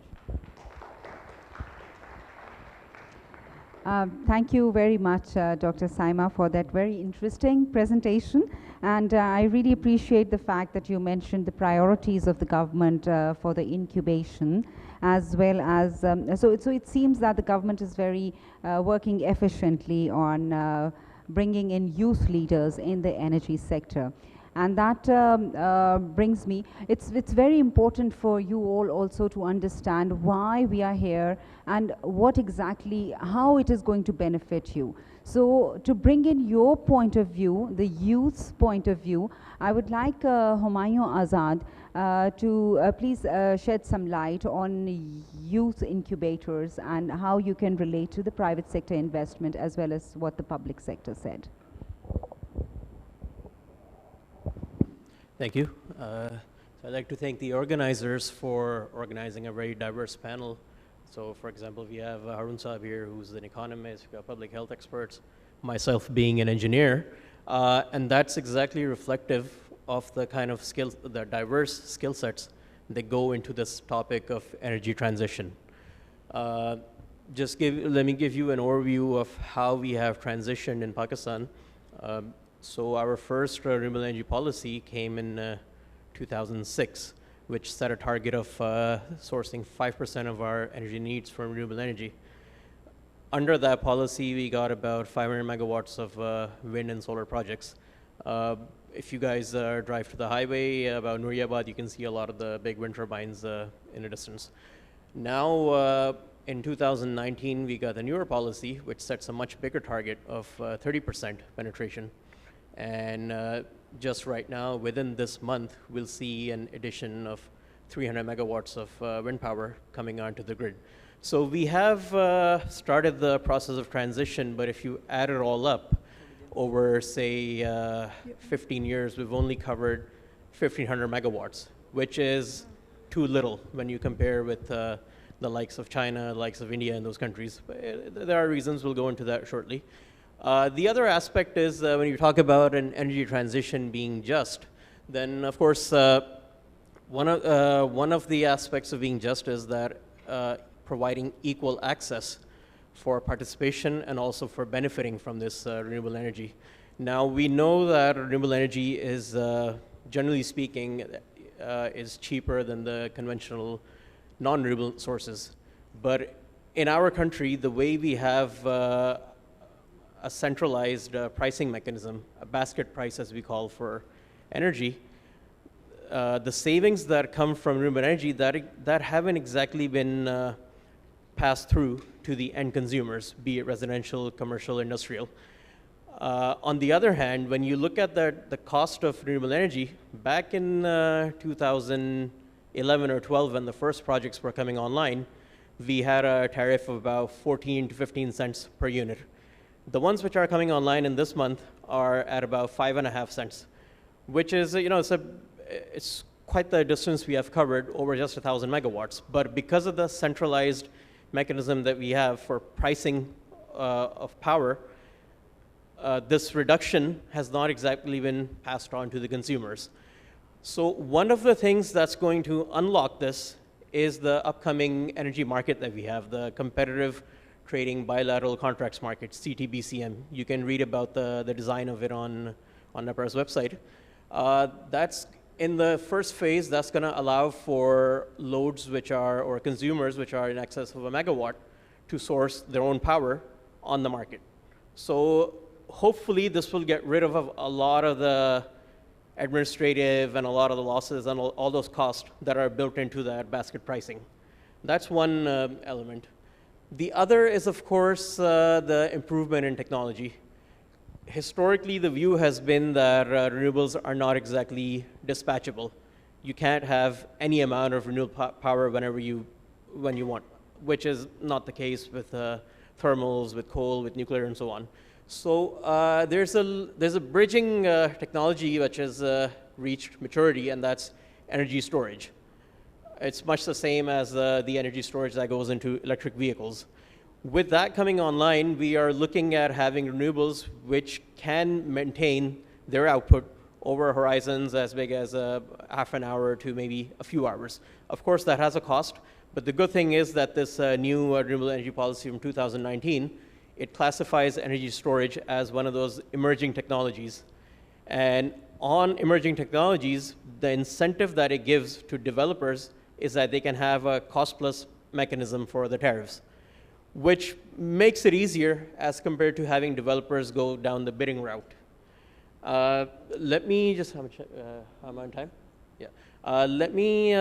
Thank you very much, Dr. Saima, for that very interesting presentation. And I really appreciate the fact that you mentioned the priorities of the government for the incubation, as well as, so it seems that the government is very working efficiently on bringing in youth leaders in the energy sector. And that brings me, it's very important for you all also to understand why we are here and what exactly, how it is going to benefit you. So to bring in your point of view, the youth's point of view, I would like Humayun Azad to please shed some light on youth incubators and how you can relate to the private sector investment as well as what the public sector said. Thank you. So I'd like to thank the organizers for organizing a very diverse panel. So for example, we have Harun Saab here, who's an economist, we've got public health experts, myself being an engineer. And that's exactly reflective of the kind of skills, the diverse skill sets that go into this topic of energy transition. Let me give you an overview of how we have transitioned in Pakistan. So our first renewable energy policy came in 2006, which set a target of sourcing 5% of our energy needs from renewable energy. Under that policy, we got about 500 megawatts of wind and solar projects. If you guys drive to the highway about Nuriabad, you can see a lot of the big wind turbines in the distance. Now, in 2019, we got a newer policy, which sets a much bigger target of 30% penetration. And just right now, within this month, we'll see an addition of 300 megawatts of wind power coming onto the grid. So we have started the process of transition, but if you add it all up over, say, 15 years, we've only covered 1,500 megawatts, which is too little when you compare with the likes of China, the likes of India, and those countries. There are reasons, we'll go into that shortly. The other aspect is when you talk about an energy transition being just, then of course one of the aspects of being just is that providing equal access for participation and also for benefiting from this renewable energy. Now we know that renewable energy is, generally speaking, is cheaper than the conventional non-renewable sources. But in our country, the way we have a centralized pricing mechanism, a basket price as we call for energy, the savings that come from renewable energy that haven't exactly been passed through to the end consumers, be it residential, commercial, industrial. On the other hand, when you look at the cost of renewable energy, back in 2011 or 12, when the first projects were coming online, we had a tariff of about 14 to 15 cents per unit. The ones which are coming online in this month are at about 5.5 cents, which is, it's quite the distance we have covered over just 1,000 megawatts. But because of the centralized mechanism that we have for pricing of power, this reduction has not exactly been passed on to the consumers. So one of the things that's going to unlock this is the upcoming energy market that we have, the competitive trading bilateral contracts market, CTBCM. You can read about the design of it on NEPRA's website. That's in the first phase, that's going to allow for loads or consumers which are in excess of a megawatt to source their own power on the market. So hopefully this will get rid of a lot of the administrative and a lot of the losses and all those costs that are built into that basket pricing. That's one element. The other is, of course, the improvement in technology. Historically, the view has been that renewables are not exactly dispatchable. You can't have any amount of renewable power when you want, which is not the case with thermals, with coal, with nuclear, and so on. So there's a bridging technology which has reached maturity, and that's energy storage. It's much the same as the energy storage that goes into electric vehicles. With that coming online, we are looking at having renewables which can maintain their output over horizons as big as half an hour to maybe a few hours. Of course, that has a cost, but the good thing is that this new renewable energy policy from 2019, it classifies energy storage as one of those emerging technologies. And on emerging technologies, the incentive that it gives to developers is that they can have a cost-plus mechanism for the tariffs, which makes it easier as compared to having developers go down the bidding route. Let me just, I'm on time? Yeah. Let me,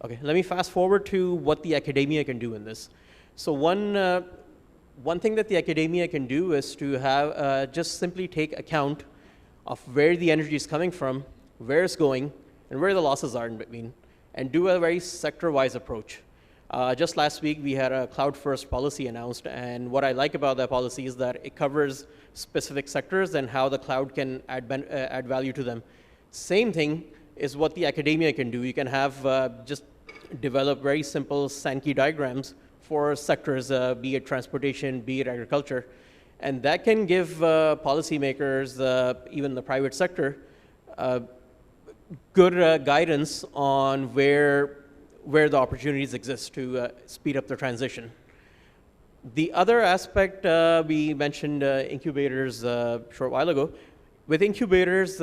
Okay, let me fast forward to what the academia can do in this. So one thing that the academia can do is to have just simply take account of where the energy is coming from, where it's going, and where the losses are in between, and do a very sector-wise approach. Just last week, we had a cloud-first policy announced, and what I like about that policy is that it covers specific sectors and how the cloud can add value to them. Same thing is what the academia can do. You can have just develop very simple Sankey diagrams for sectors, be it transportation, be it agriculture, and that can give policymakers, even the private sector, good guidance on where the opportunities exist to speed up the transition. The other aspect, we mentioned incubators a short while ago. With incubators,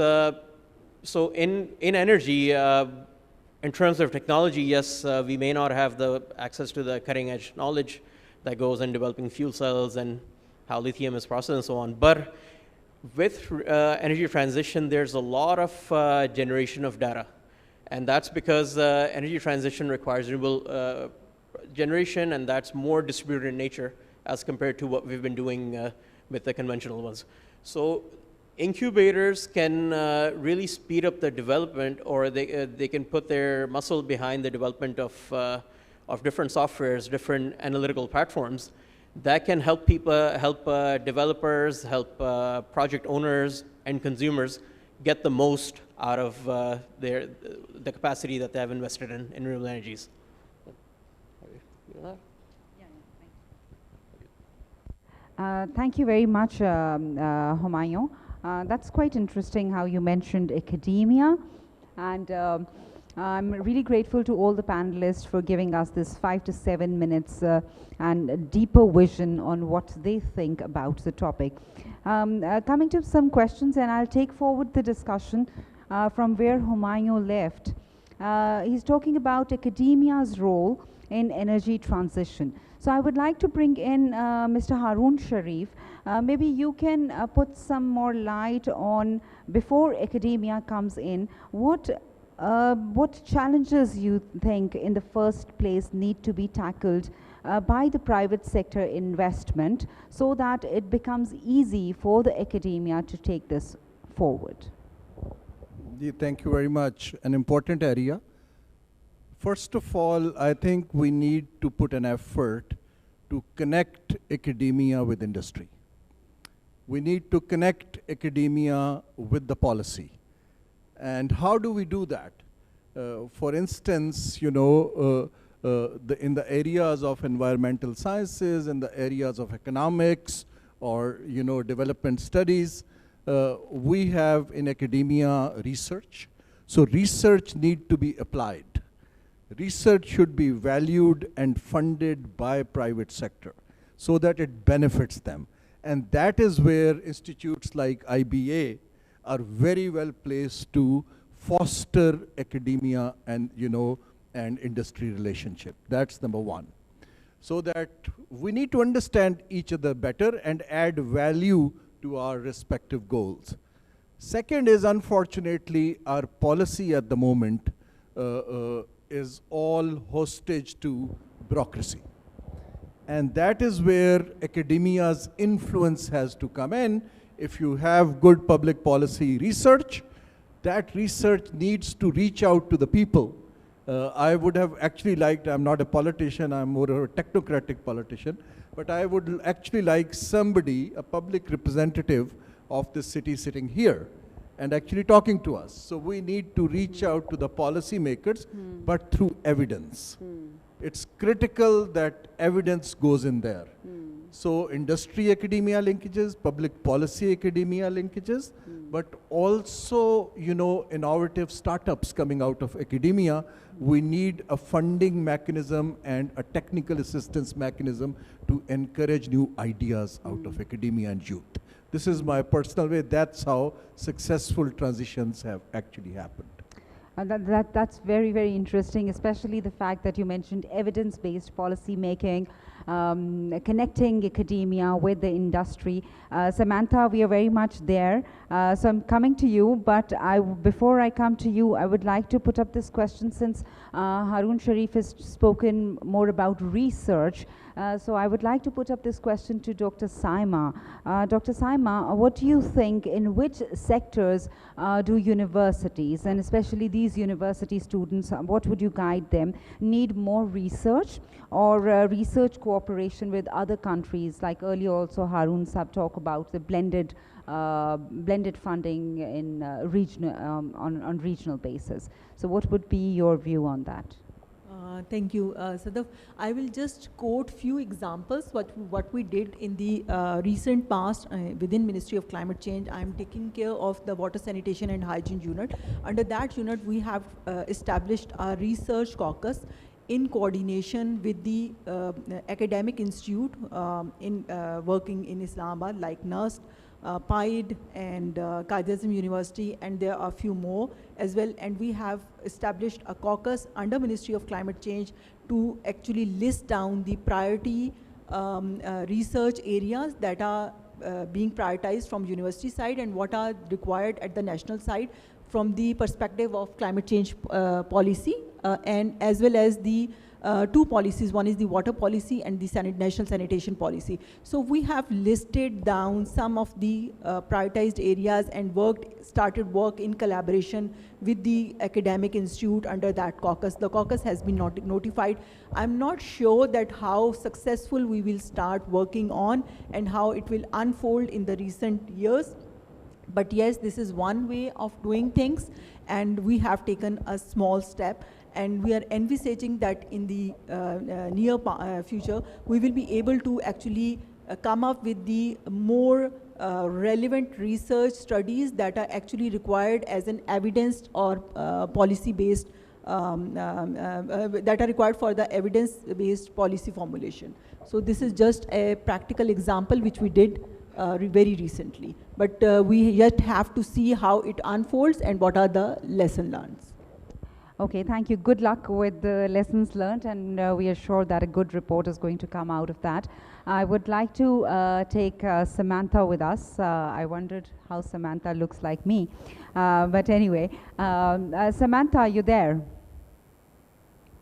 so in energy, in terms of technology, yes, we may not have the access to the cutting edge knowledge that goes in developing fuel cells and how lithium is processed and so on. But with energy transition, there's a lot of generation of data. And that's because energy transition requires renewable generation, and that's more distributed in nature as compared to what we've been doing with the conventional ones. So incubators can really speed up the development, or they can put their muscle behind the development of different softwares, different analytical platforms that can help people, help developers, help project owners and consumers get the most out of the capacity that they have invested in renewable energies. Thank you very much, Humayun. That's quite interesting how you mentioned academia, and I'm really grateful to all the panelists for giving us this 5 to 7 minutes and a deeper vision on what they think about the topic. Coming to some questions, and I'll take forward the discussion from where Humayun left. He's talking about academia's role in energy transition. So I would like to bring in Mr. Haroon Sharif. Maybe you can put some more light on, before academia comes in, what challenges you think in the first place need to be tackled by the private sector investment so that it becomes easy for the academia to take this forward? Thank you very much. An important area. First of all, I think we need to put an effort to connect academia with industry. We need to connect academia with the policy. And how do we do that? For instance, you know, in the areas of environmental sciences, in the areas of economics, or you know, development studies, we have in academia research. So research need to be applied. Research should be valued and funded by private sector so that it benefits them. And that is where institutes like IBA are very well placed to foster academia and, you know, and industry relationship. That's number one. So that we need to understand each other better and add value to our respective goals. Second is, unfortunately, our policy at the moment is all hostage to bureaucracy. And that is where academia's influence has to come in. If you have good public policy research, that research needs to reach out to the people. I would have actually liked, I'm not a politician, I'm more of a technocratic politician, but I would actually like somebody, a public representative of the city sitting here and actually talking to us. So we need to reach out to the policymakers, but through evidence. It's critical that evidence goes in there. So industry academia linkages, public policy academia linkages, but also, you know, innovative startups coming out of academia. We need a funding mechanism and a technical assistance mechanism to encourage new ideas out of academia and youth. This is my personal way. That's how successful transitions have actually happened. That's very, very interesting, especially the fact that you mentioned evidence-based policy making, connecting academia with the industry. Samantha, we are very much there. So I'm coming to you, but before I come to you, I would like to put up this question since Haroon Sharif has spoken more about research. So I would like to put up this question to Dr. Saima. Dr. Saima, what do you think, in which sectors do universities, and especially these university students, what would you guide them, need more research or research cooperation with other countries? Like earlier also Haroon Sab talked about the blended funding in on regional basis. So what would be your view on that? Thank you, Sadaf. I will just quote few examples what we did in the recent past within Ministry of Climate Change. I'm taking care of the water sanitation and hygiene unit. Under that unit, we have established a research caucus in coordination with the academic institute working in Islamabad, like NUST, PIDE and Qaid-e-Azam University, and there are a few more as well. And we have established a caucus under Ministry of Climate Change to actually list down the priority research areas that are being prioritized from university side and what are required at the national side from the perspective of climate change policy, and as well as the two policies. One is the water policy and the national sanitation policy. So we have listed down some of the prioritized areas and started work in collaboration with the academic institute under that caucus. The caucus has been notified. I'm not sure that how successful we will start working on and how it will unfold in the recent years. But yes, this is one way of doing things, and we have taken a small step. And we are envisaging that in the near future, we will be able to actually come up with the more relevant research studies that are actually required as an evidence or policy-based, that are required for the evidence-based policy formulation. So this is just a practical example which we did very recently. But we yet have to see how it unfolds and what are the lesson learned. Okay, thank you. Good luck with the lessons learned, and we are sure that a good report is going to come out of that. I would like to take Samantha with us. I wondered how Samantha looks like me. But anyway, Samantha, are you there?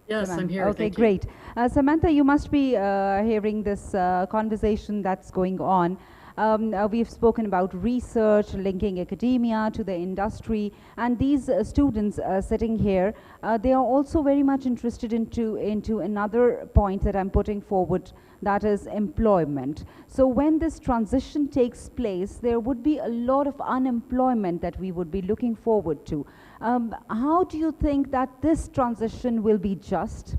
Yes, Samantha. I'm here. Okay, Thank you. great. Samantha, you must be hearing this conversation that's going on. We've spoken about research, linking academia to the industry, and these students sitting here, they are also very much interested into another point that I'm putting forward, that is employment. So when this transition takes place, there would be a lot of unemployment that we would be looking forward to. How do you think that this transition will be just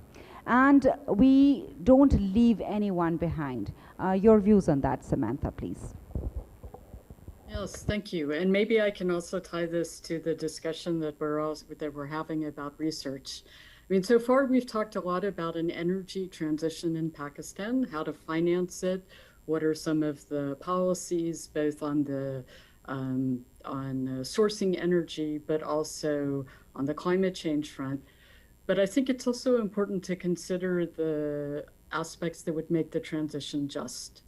and we don't leave anyone behind? Your views on that, Samantha, please. Yes, thank you. And maybe I can also tie this to the discussion that we're having about research. I mean, so far we've talked a lot about an energy transition in Pakistan, how to finance it, what are some of the policies, both on the sourcing energy, but also on the climate change front. But I think it's also important to consider the aspects that would make the transition just.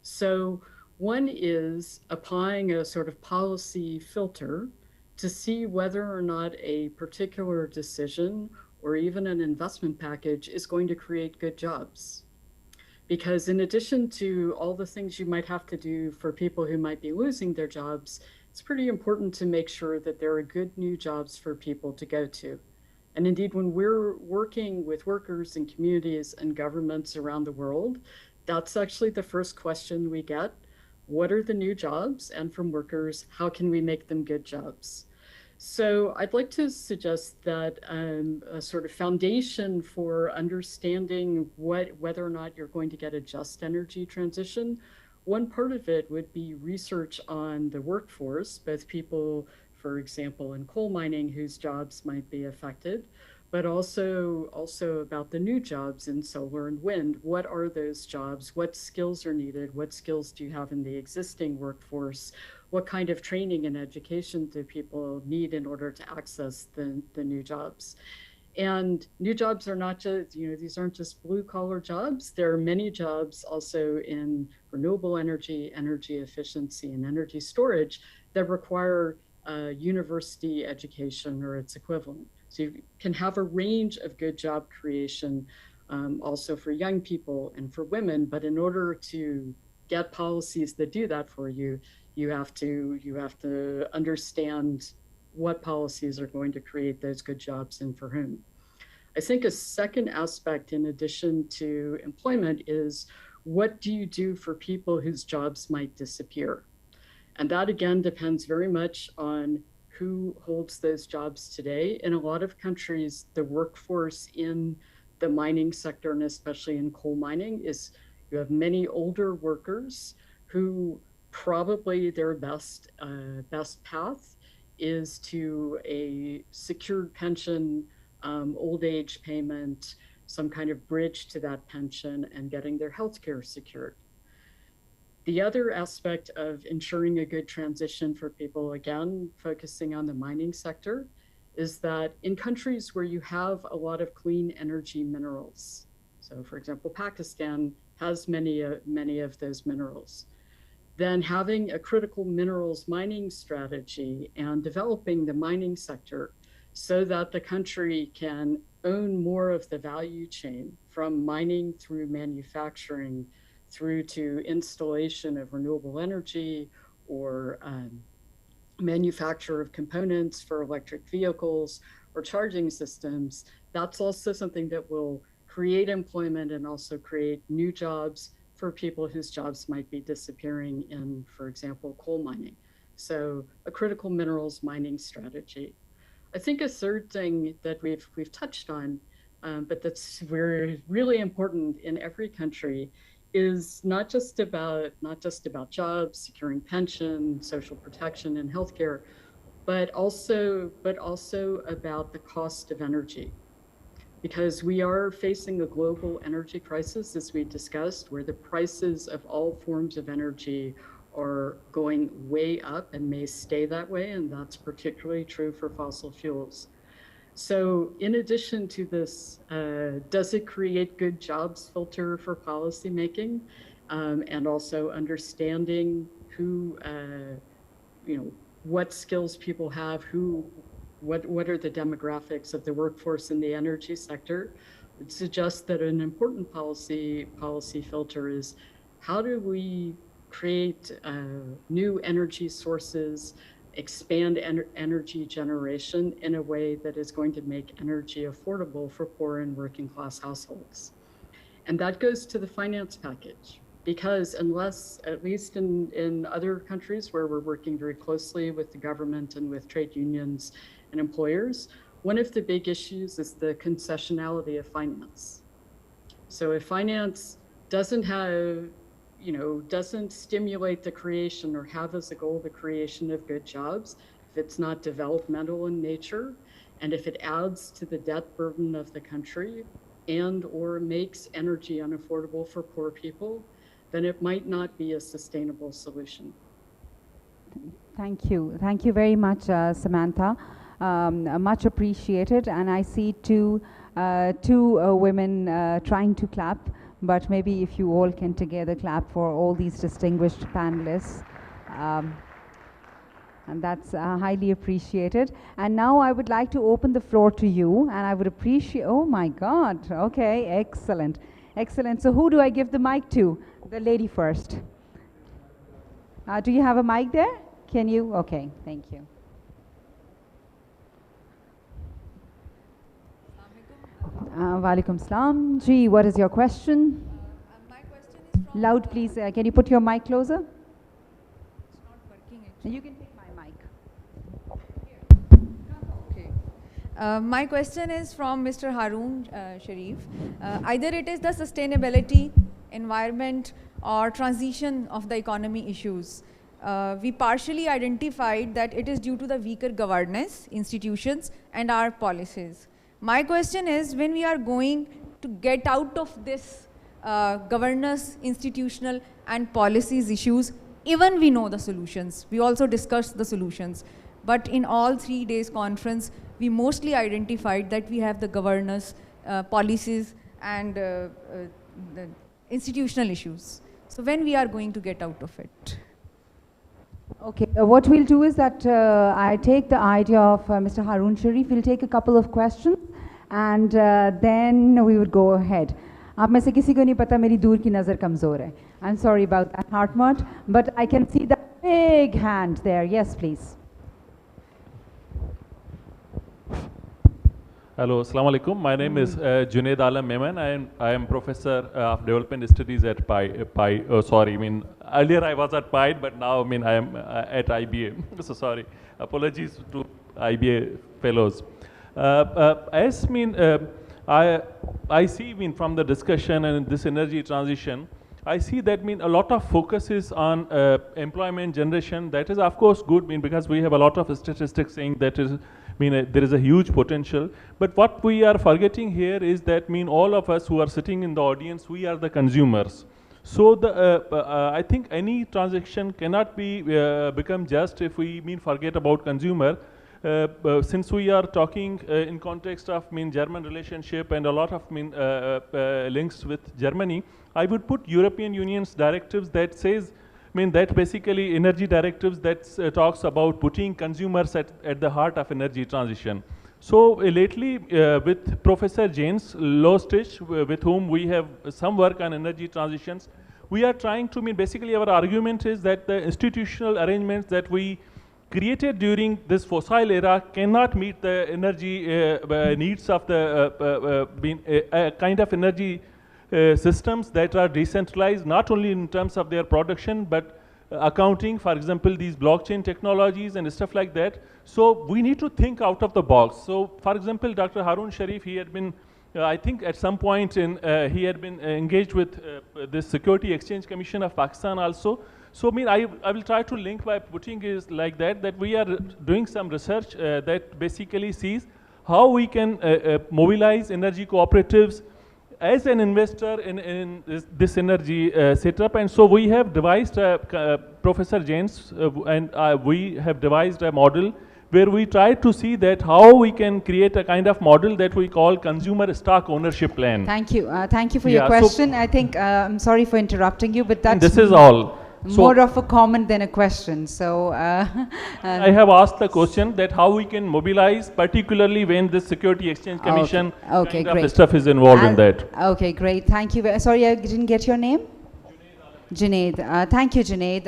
So one is applying a sort of policy filter to see whether or not a particular decision or even an investment package is going to create good jobs. Because in addition to all the things you might have to do for people who might be losing their jobs, it's pretty important to make sure that there are good new jobs for people to go to. And indeed, when we're working with workers and communities and governments around the world, that's actually the first question we get. What are the new jobs? And from workers, how can we make them good jobs? So I'd like to suggest that a sort of foundation for understanding whether or not you're going to get a just energy transition, one part of it would be research on the workforce, both people, for example, in coal mining whose jobs might be affected, but also about the new jobs in solar and wind. What are those jobs? What skills are needed? What skills do you have in the existing workforce? What kind of training and education do people need in order to access the new jobs? And new jobs are not just, these aren't just blue collar jobs. There are many jobs also in renewable energy, energy efficiency, and energy storage that require university education or its equivalent. So you can have a range of good job creation also for young people and for women, but in order to get policies that do that for you, you have to understand what policies are going to create those good jobs and for whom. I think a second aspect in addition to employment is what do you do for people whose jobs might disappear? And that again depends very much on who holds those jobs today. In a lot of countries, the workforce in the mining sector, and especially in coal mining, is you have many older workers who probably their best path is to a secured pension, old age payment, some kind of bridge to that pension, and getting their healthcare secured. The other aspect of ensuring a good transition for people, again, focusing on the mining sector, is that in countries where you have a lot of clean energy minerals, so for example, Pakistan has many of those minerals, then having a critical minerals mining strategy and developing the mining sector so that the country can own more of the value chain from mining through manufacturing through to installation of renewable energy or manufacture of components for electric vehicles or charging systems. That's also something that will create employment and also create new jobs for people whose jobs might be disappearing in, for example, coal mining. So a critical minerals mining strategy. I think a third thing that we've touched on, but that's really important in every country, is not just about jobs, securing pension, social protection, and healthcare, but also about the cost of energy. Because we are facing a global energy crisis, as we discussed, where the prices of all forms of energy are going way up and may stay that way, and that's particularly true for fossil fuels. So in addition to this, does it create good jobs filter for policymaking, and also understanding who, what skills people have, what are the demographics of the workforce in the energy sector? Would suggest that an important policy filter is how do we create new energy sources, expand energy generation in a way that is going to make energy affordable for poor and working class households. And that goes to the finance package, because unless, at least in other countries where we're working very closely with the government and with trade unions and employers, one of the big issues is the concessionality of finance. So if finance doesn't have, doesn't stimulate the creation or have as a goal the creation of good jobs, if it's not developmental in nature, and if it adds to the debt burden of the country and or makes energy unaffordable for poor people, then it might not be a sustainable solution. Thank you. Thank you very much, Samantha. Much appreciated. And I see two women trying to clap, but maybe if you all can together clap for all these distinguished panelists. And that's highly appreciated. And now I would like to open the floor to you, and I would appreciate, oh my God, okay, excellent, excellent. So who do I give the mic to? The lady first. Do you have a mic there? Can you? Okay, thank you. Walaikum salam. Ji, what is your question? My question is from Loud, please. Can you put your mic closer? It's not working actually. You can take my mic. Okay. My question is from Mr. Harun Sharif. Either it is the sustainability, environment, or transition of the economy issues. We partially identified that it is due to the weaker governance, institutions, and our policies. My question is, when we are going to get out of this governance, institutional, and policies issues, even we know the solutions, we also discussed the solutions, but in all 3 days conference, we mostly identified that we have the governance, policies, and the institutional issues. So when we are going to get out of it? Okay, what we'll do is that I take the idea of Mr. Harun Sharif. We'll take a couple of questions and then we would go ahead. आप में से किसी को नहीं पता मेरी दूर की नज़र कमज़ोर है. I'm sorry about that, Hartmut, but I can see that big hand there. Yes, please. Hello, Assalamu alaikum. My name is Junaid Alam Meman. I am professor of development studies at earlier I was at PIDE, but now I am at IBA. So sorry, apologies to IBA fellows. I see from the discussion and this energy transition, I see that a lot of focus is on employment generation. That is of course good because we have a lot of statistics saying that is there is a huge potential, but what we are forgetting here is that all of us who are sitting in the audience, we are the consumers. So I think any transaction cannot be become just if we forget about consumer. Since we are talking in context of German relationship and a lot of links with Germany, I would put European Union's directives that says that basically energy directives that talks about putting consumers at the heart of energy transition. So lately with Professor James Lostich, with whom we have some work on energy transitions, we are trying to basically our argument is that the institutional arrangements that we created during this fossil era cannot meet the energy needs of the kind of energy systems that are decentralized, not only in terms of their production, but accounting, for example, these blockchain technologies and stuff like that. So we need to think out of the box. So for example, Dr. Harun Sharif, he had been, I think at some point he had been engaged with the Security Exchange Commission of Pakistan also. So I will try to link by putting is like that we are doing some research that basically sees how we can mobilize energy cooperatives as an investor in this energy setup. And so we have devised, Professor James and we have devised a model where we try to see that how we can create a kind of model that we call consumer stock ownership plan. Thank you. Thank you for your question. I think, I'm sorry for interrupting you, but that's this is all. more of a comment than a question. So I have asked the question that how we can mobilize, particularly when the Security Exchange Commission okay, kind great. of stuff is involved in that. Okay, great. Thank you. Sorry, I didn't get your name. Junaid. Thank you, Junaid,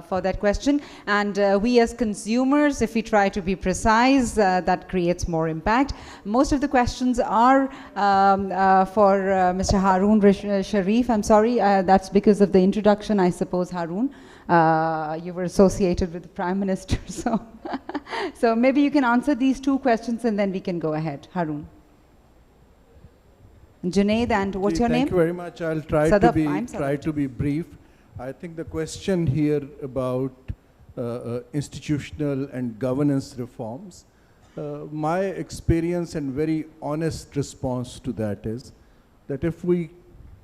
for that question. And we as consumers, if we try to be precise, that creates more impact. Most of the questions are for Mr. Haroon Sharif. I'm sorry, that's because of the introduction, I suppose, Haroon. You were associated with the Prime Minister, so, so maybe you can answer these two questions and then we can go ahead. Haroon. Junaid, and what's your name? Thank you very much. I'll try to be brief. I think the question here about institutional and governance reforms, my experience and very honest response to that is that if we,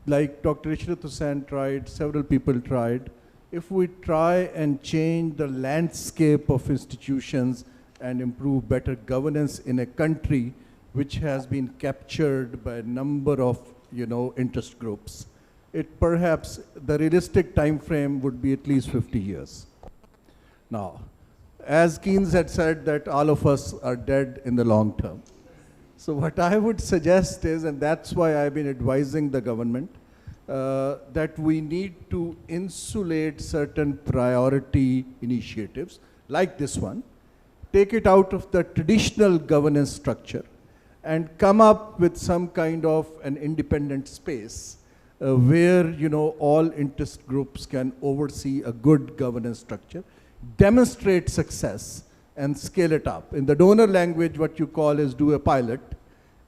like Dr. Ishrat Hussain tried, several people tried, if we try and change the landscape of institutions and improve better governance in a country which has been captured by a number of, interest groups, it perhaps, the realistic time frame would be at least 50 years. Now, as Keynes had said that all of us are dead in the long term. So what I would suggest is, and that's why I've been advising the government, that we need to insulate certain priority initiatives, like this one, take it out of the traditional governance structure, and come up with some kind of an independent space where all interest groups can oversee a good governance structure, demonstrate success, and scale it up. In the donor language, what you call is do a pilot,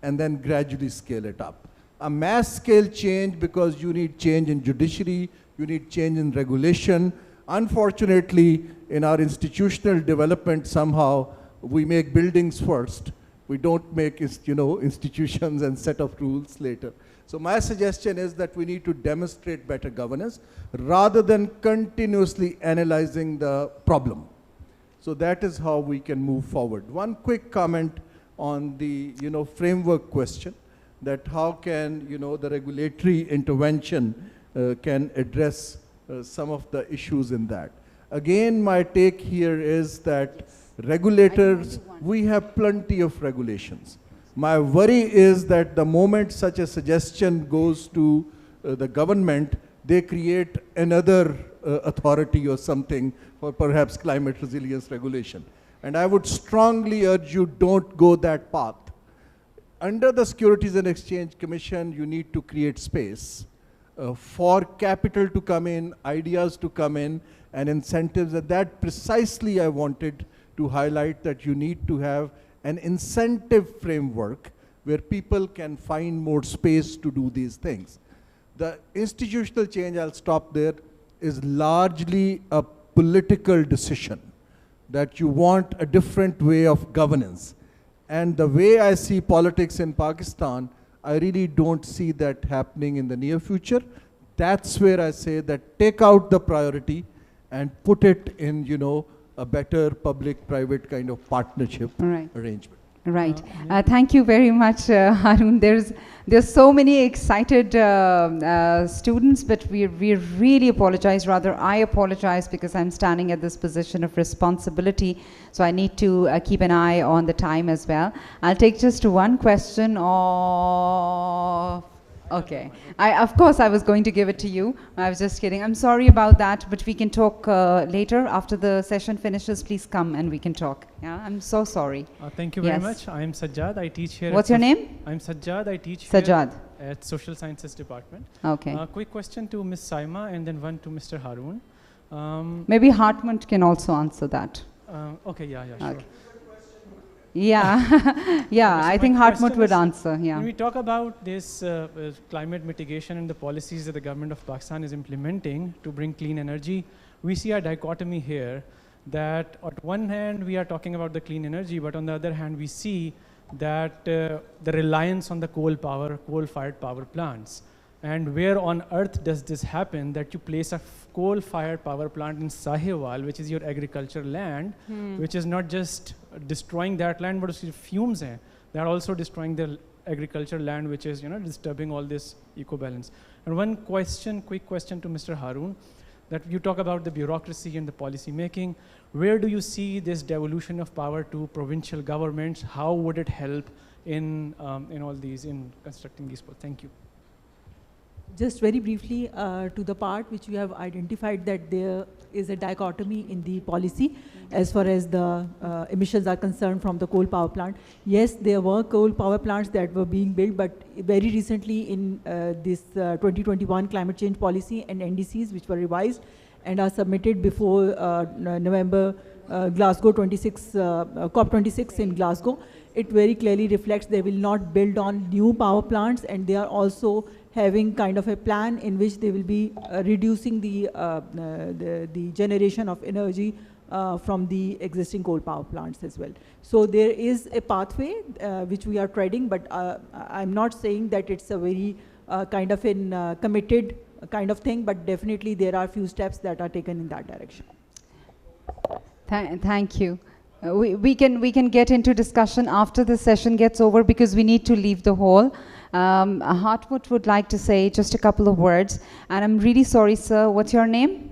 and then gradually scale it up. A mass scale change, because you need change in judiciary, you need change in regulation. Unfortunately, in our institutional development, somehow we make buildings first. We don't make institutions and set of rules later. So my suggestion is that we need to demonstrate better governance rather than continuously analyzing the problem. So that is how we can move forward. One quick comment on the framework question, that how can the regulatory intervention can address some of the issues in that. Again, my take here is that regulators, we have plenty of regulations. My worry is that the moment such a suggestion goes to the government, they create another authority or something for perhaps climate resilience regulation. And I would strongly urge you, don't go that path. Under the Securities and Exchange Commission, you need to create space for capital to come in, ideas to come in, and incentives. And that precisely I wanted to highlight, that you need to have an incentive framework where people can find more space to do these things. The institutional change, I'll stop there, is largely a political decision that you want a different way of governance. And the way I see politics in Pakistan, I really don't see that happening in the near future. That's where I say that take out the priority and put it in, a better public-private kind of partnership arrangement. Right. Thank you very much, Haroon. There's so many excited students, but we really apologize. Rather, I apologize because I'm standing at this position of responsibility. So I need to keep an eye on the time as well. I'll take just one question of... Okay. Of course, I was going to give it to you. I was just kidding. I'm sorry about that, but we can talk later after the session finishes. Please come and we can talk. Yeah, I'm so sorry. Thank you very much. I'm Sajjad. I teach here. What's your name? I'm Sajjad. I teach here at Social Sciences Department. Okay. Quick question to Ms. Saima and then one to Mr. Haroon. Maybe Hartmut can also answer that. Okay, yeah, sure. Okay. Yeah, yeah, I think Hartmut would answer, yeah. When we talk about this climate mitigation and the policies that the government of Pakistan is implementing to bring clean energy, we see a dichotomy here that on one hand we are talking about the clean energy, but on the other hand we see that the reliance on the coal-fired power plants. And where on earth does this happen, that you place a coal-fired power plant in Sahiwal, which is your agricultural land, which is not just destroying that land, but it's fumes hai. They're also destroying the agricultural land, which is disturbing all this eco-balance. And one question, quick question to Mr. Haroon, that you talk about the bureaucracy and the policy making. Where do you see this devolution of power to provincial governments? How would it help in all these, in constructing these? Thank you. Just very briefly to the part which you have identified, that there is a dichotomy in the policy as far as the emissions are concerned from the coal power plant. Yes, there were coal power plants that were being built, but very recently in this 2021 climate change policy and NDCs, which were revised and are submitted before November Glasgow 26, COP26 in Glasgow, it very clearly reflects they will not build on new power plants, and they are also having kind of a plan in which they will be reducing the generation of energy from the existing coal power plants as well. So there is a pathway which we are treading, but I'm not saying that it's a very kind of an committed kind of thing, but definitely there are few steps that are taken in that direction. Thank you. We can get into discussion after the session gets over, because we need to leave the hall. Hartmut would like to say just a couple of words, and I'm really sorry, sir. What's your name?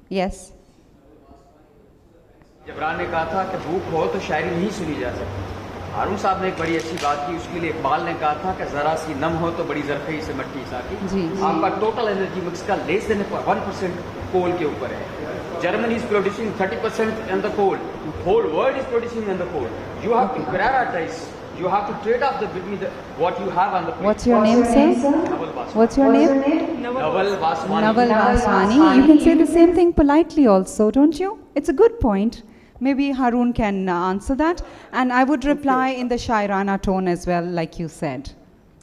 Yes. Jibran ने कहा था कि भूख हो तो शायरी नहीं सुनी जा सकती। हारून साहब ने एक बड़ी अच्छी बात की, उसके लिए इकबाल ने कहा था कि जरा सी नम हो तो बड़ी जरफई से मट्टी साकी। आपका टोटल एनर्जी मिक्स का लेस देन 1% कोल के ऊपर है। Germany is producing 30% in the coal. Whole world is producing in the coal. You have to prioritize. You have to trade off between what you have on the plate. What's your name, sir? What's your name? Naval Vaswani. Naval Vaswani. You can say the same thing politely also, don't you? It's a good point. Maybe Haroon can answer that. And I would reply in the Shairana tone as well, like you said.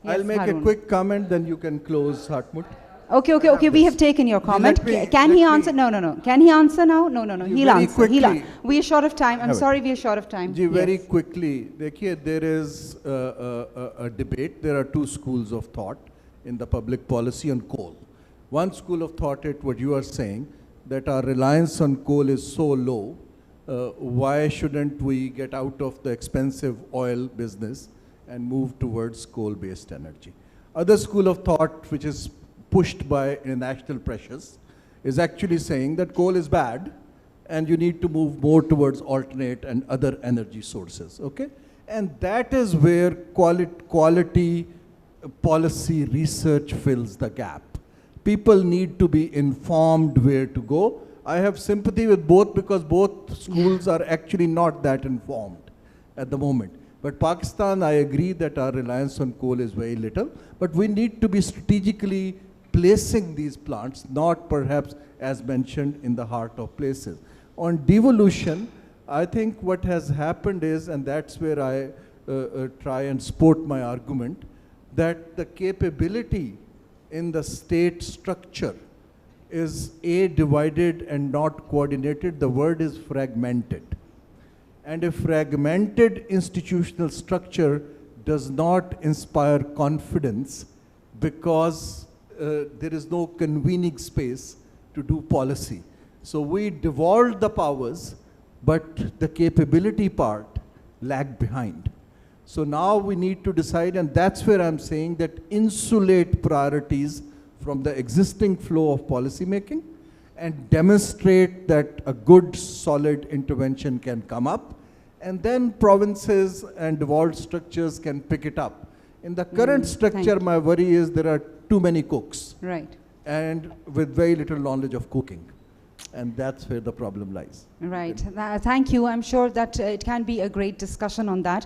Yes, I'll make Haroon. a quick comment, then you can close, Hartmut. Okay, we have taken your comment. Can he answer? No. Can he answer now? No. He'll answer. We are short of time. I'm sorry, we are short of time. Very quickly, there is a debate. There are two schools of thought in the public policy on coal. One school of thought is what you are saying, that our reliance on coal is so low. Why shouldn't we get out of the expensive oil business and move towards coal-based energy? Other school of thought, which is pushed by international pressures, is actually saying that coal is bad and you need to move more towards alternate and other energy sources, okay? And that is where quality policy research fills the gap. People need to be informed where to go. I have sympathy with both, because both schools are actually not that informed at the moment. But Pakistan, I agree that our reliance on coal is very little, but we need to be strategically placing these plants, not perhaps as mentioned in the heart of places. On devolution, I think what has happened is, and that's where I try and support my argument, that the capability in the state structure is divided and not coordinated. The word is fragmented. And a fragmented institutional structure does not inspire confidence, because there is no convening space to do policy. So we devolved the powers, but the capability part lagged behind. So now we need to decide, and that's where I'm saying that insulate priorities from the existing flow of policy making and demonstrate that a good, solid intervention can come up, and then provinces and devolved structures can pick it up. In the current structure, my worry is there are too many cooks. Right. And with very little knowledge of cooking. And that's where the problem lies. Right. Thank you. I'm sure that it can be a great discussion on that.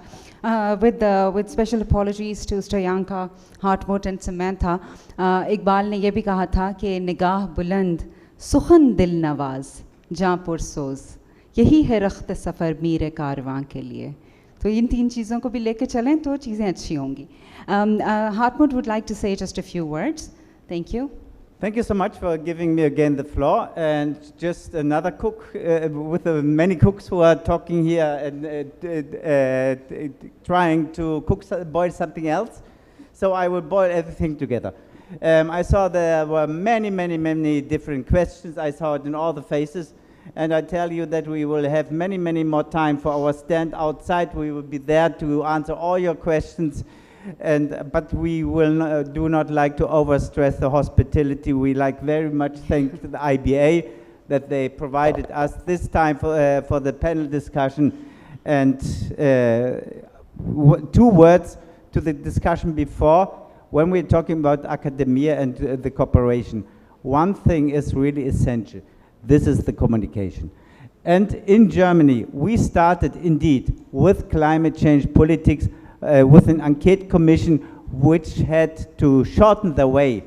With special apologies to Stoyanka, Hartmut and Samantha. Iqbal ne ye bhi kaha tha ki nigah buland, sukhan dil nawaz, jaan pursoz. Yahi hai rakht safar mere karwan ke liye. तो इन तीन चीज़ों को भी लेके चलें तो चीज़ें अच्छी होंगी. Hartmut would like to say just a few words. Thank you. Thank you so much for giving me again the floor. And just another cook with the many cooks who are talking here and trying to boil something else. So I will boil everything together. I saw there were many different questions. I saw it in all the faces. And I tell you that we will have many more time for our stand outside. We will be there to answer all your questions. But we will do not like to overstress the hospitality. We like very much thank the IBA that they provided us this time for the panel discussion. And 2 words to the discussion before, when we're talking about academia and the cooperation. One thing is really essential. This is the communication. And in Germany, we started indeed with climate change politics with an enquete commission which had to shorten the way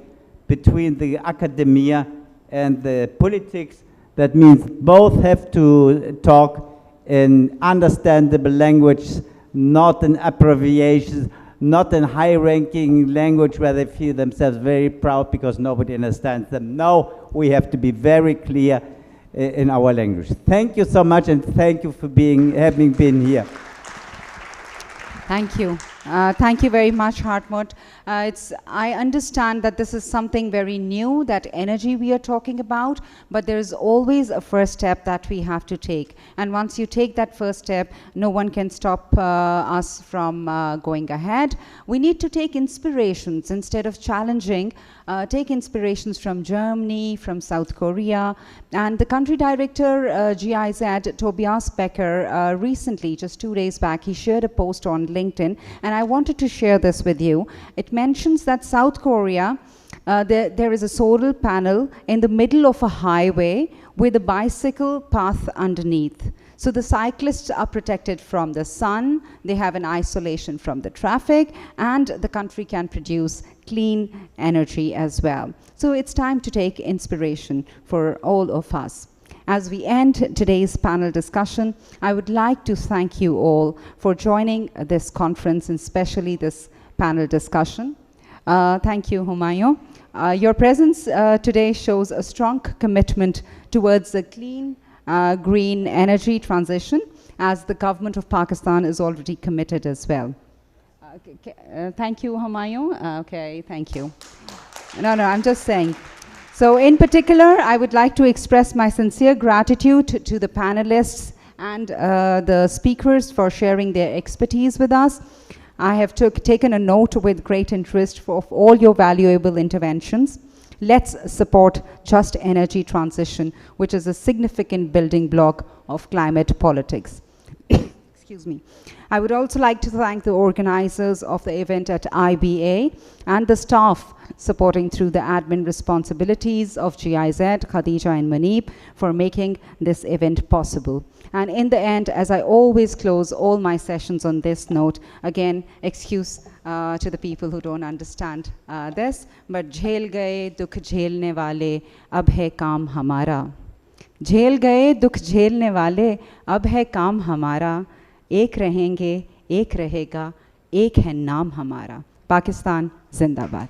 between the academia and the politics. That means both have to talk in understandable language, not in abbreviations, not in high-ranking language where they feel themselves very proud because nobody understands them. No, we have to be very clear in our language. Thank you so much, and thank you for having been here. Thank you. Thank you very much, Hartmut. I understand that this is something very new, that energy we are talking about, but there is always a first step that we have to take. And once you take that first step, no one can stop us from going ahead. We need to take inspirations instead of challenging. Take inspirations from Germany, from South Korea. And the country director, GIZ, Tobias Becker, recently, just 2 days back, he shared a post on LinkedIn, and I wanted to share this with you. It mentions that South Korea, there is a solar panel in the middle of a highway with a bicycle path underneath. So the cyclists are protected from the sun, they have an isolation from the traffic, and the country can produce clean energy as well. So it's time to take inspiration for all of us. As we end today's panel discussion, I would like to thank you all for joining this conference, and especially this panel discussion. Thank you, Humayun. Your presence today shows a strong commitment towards a clean, green energy transition, as the government of Pakistan is already committed as well. Thank you, Humayun. Okay, thank you. No, I'm just saying. So in particular, I would like to express my sincere gratitude to the panelists and the speakers for sharing their expertise with us. I have taken a note with great interest of all your valuable interventions. Let's support just energy transition, which is a significant building block of climate politics. Excuse me. I would also like to thank the organizers of the event at IBA and the staff supporting through the admin responsibilities of GIZ, Khadija and Maneeb, for making this event possible. And in the end, as I always close all my sessions on this note, again, excuse to the people who don't understand this, but झेल गए दुख झेलने वाले अब है काम हमारा. झेल गए दुख झेलने वाले अब है काम हमारा. एक रहेंगे, एक रहेगा, एक है नाम हमारा. पाकिस्तान जिंदाबाद.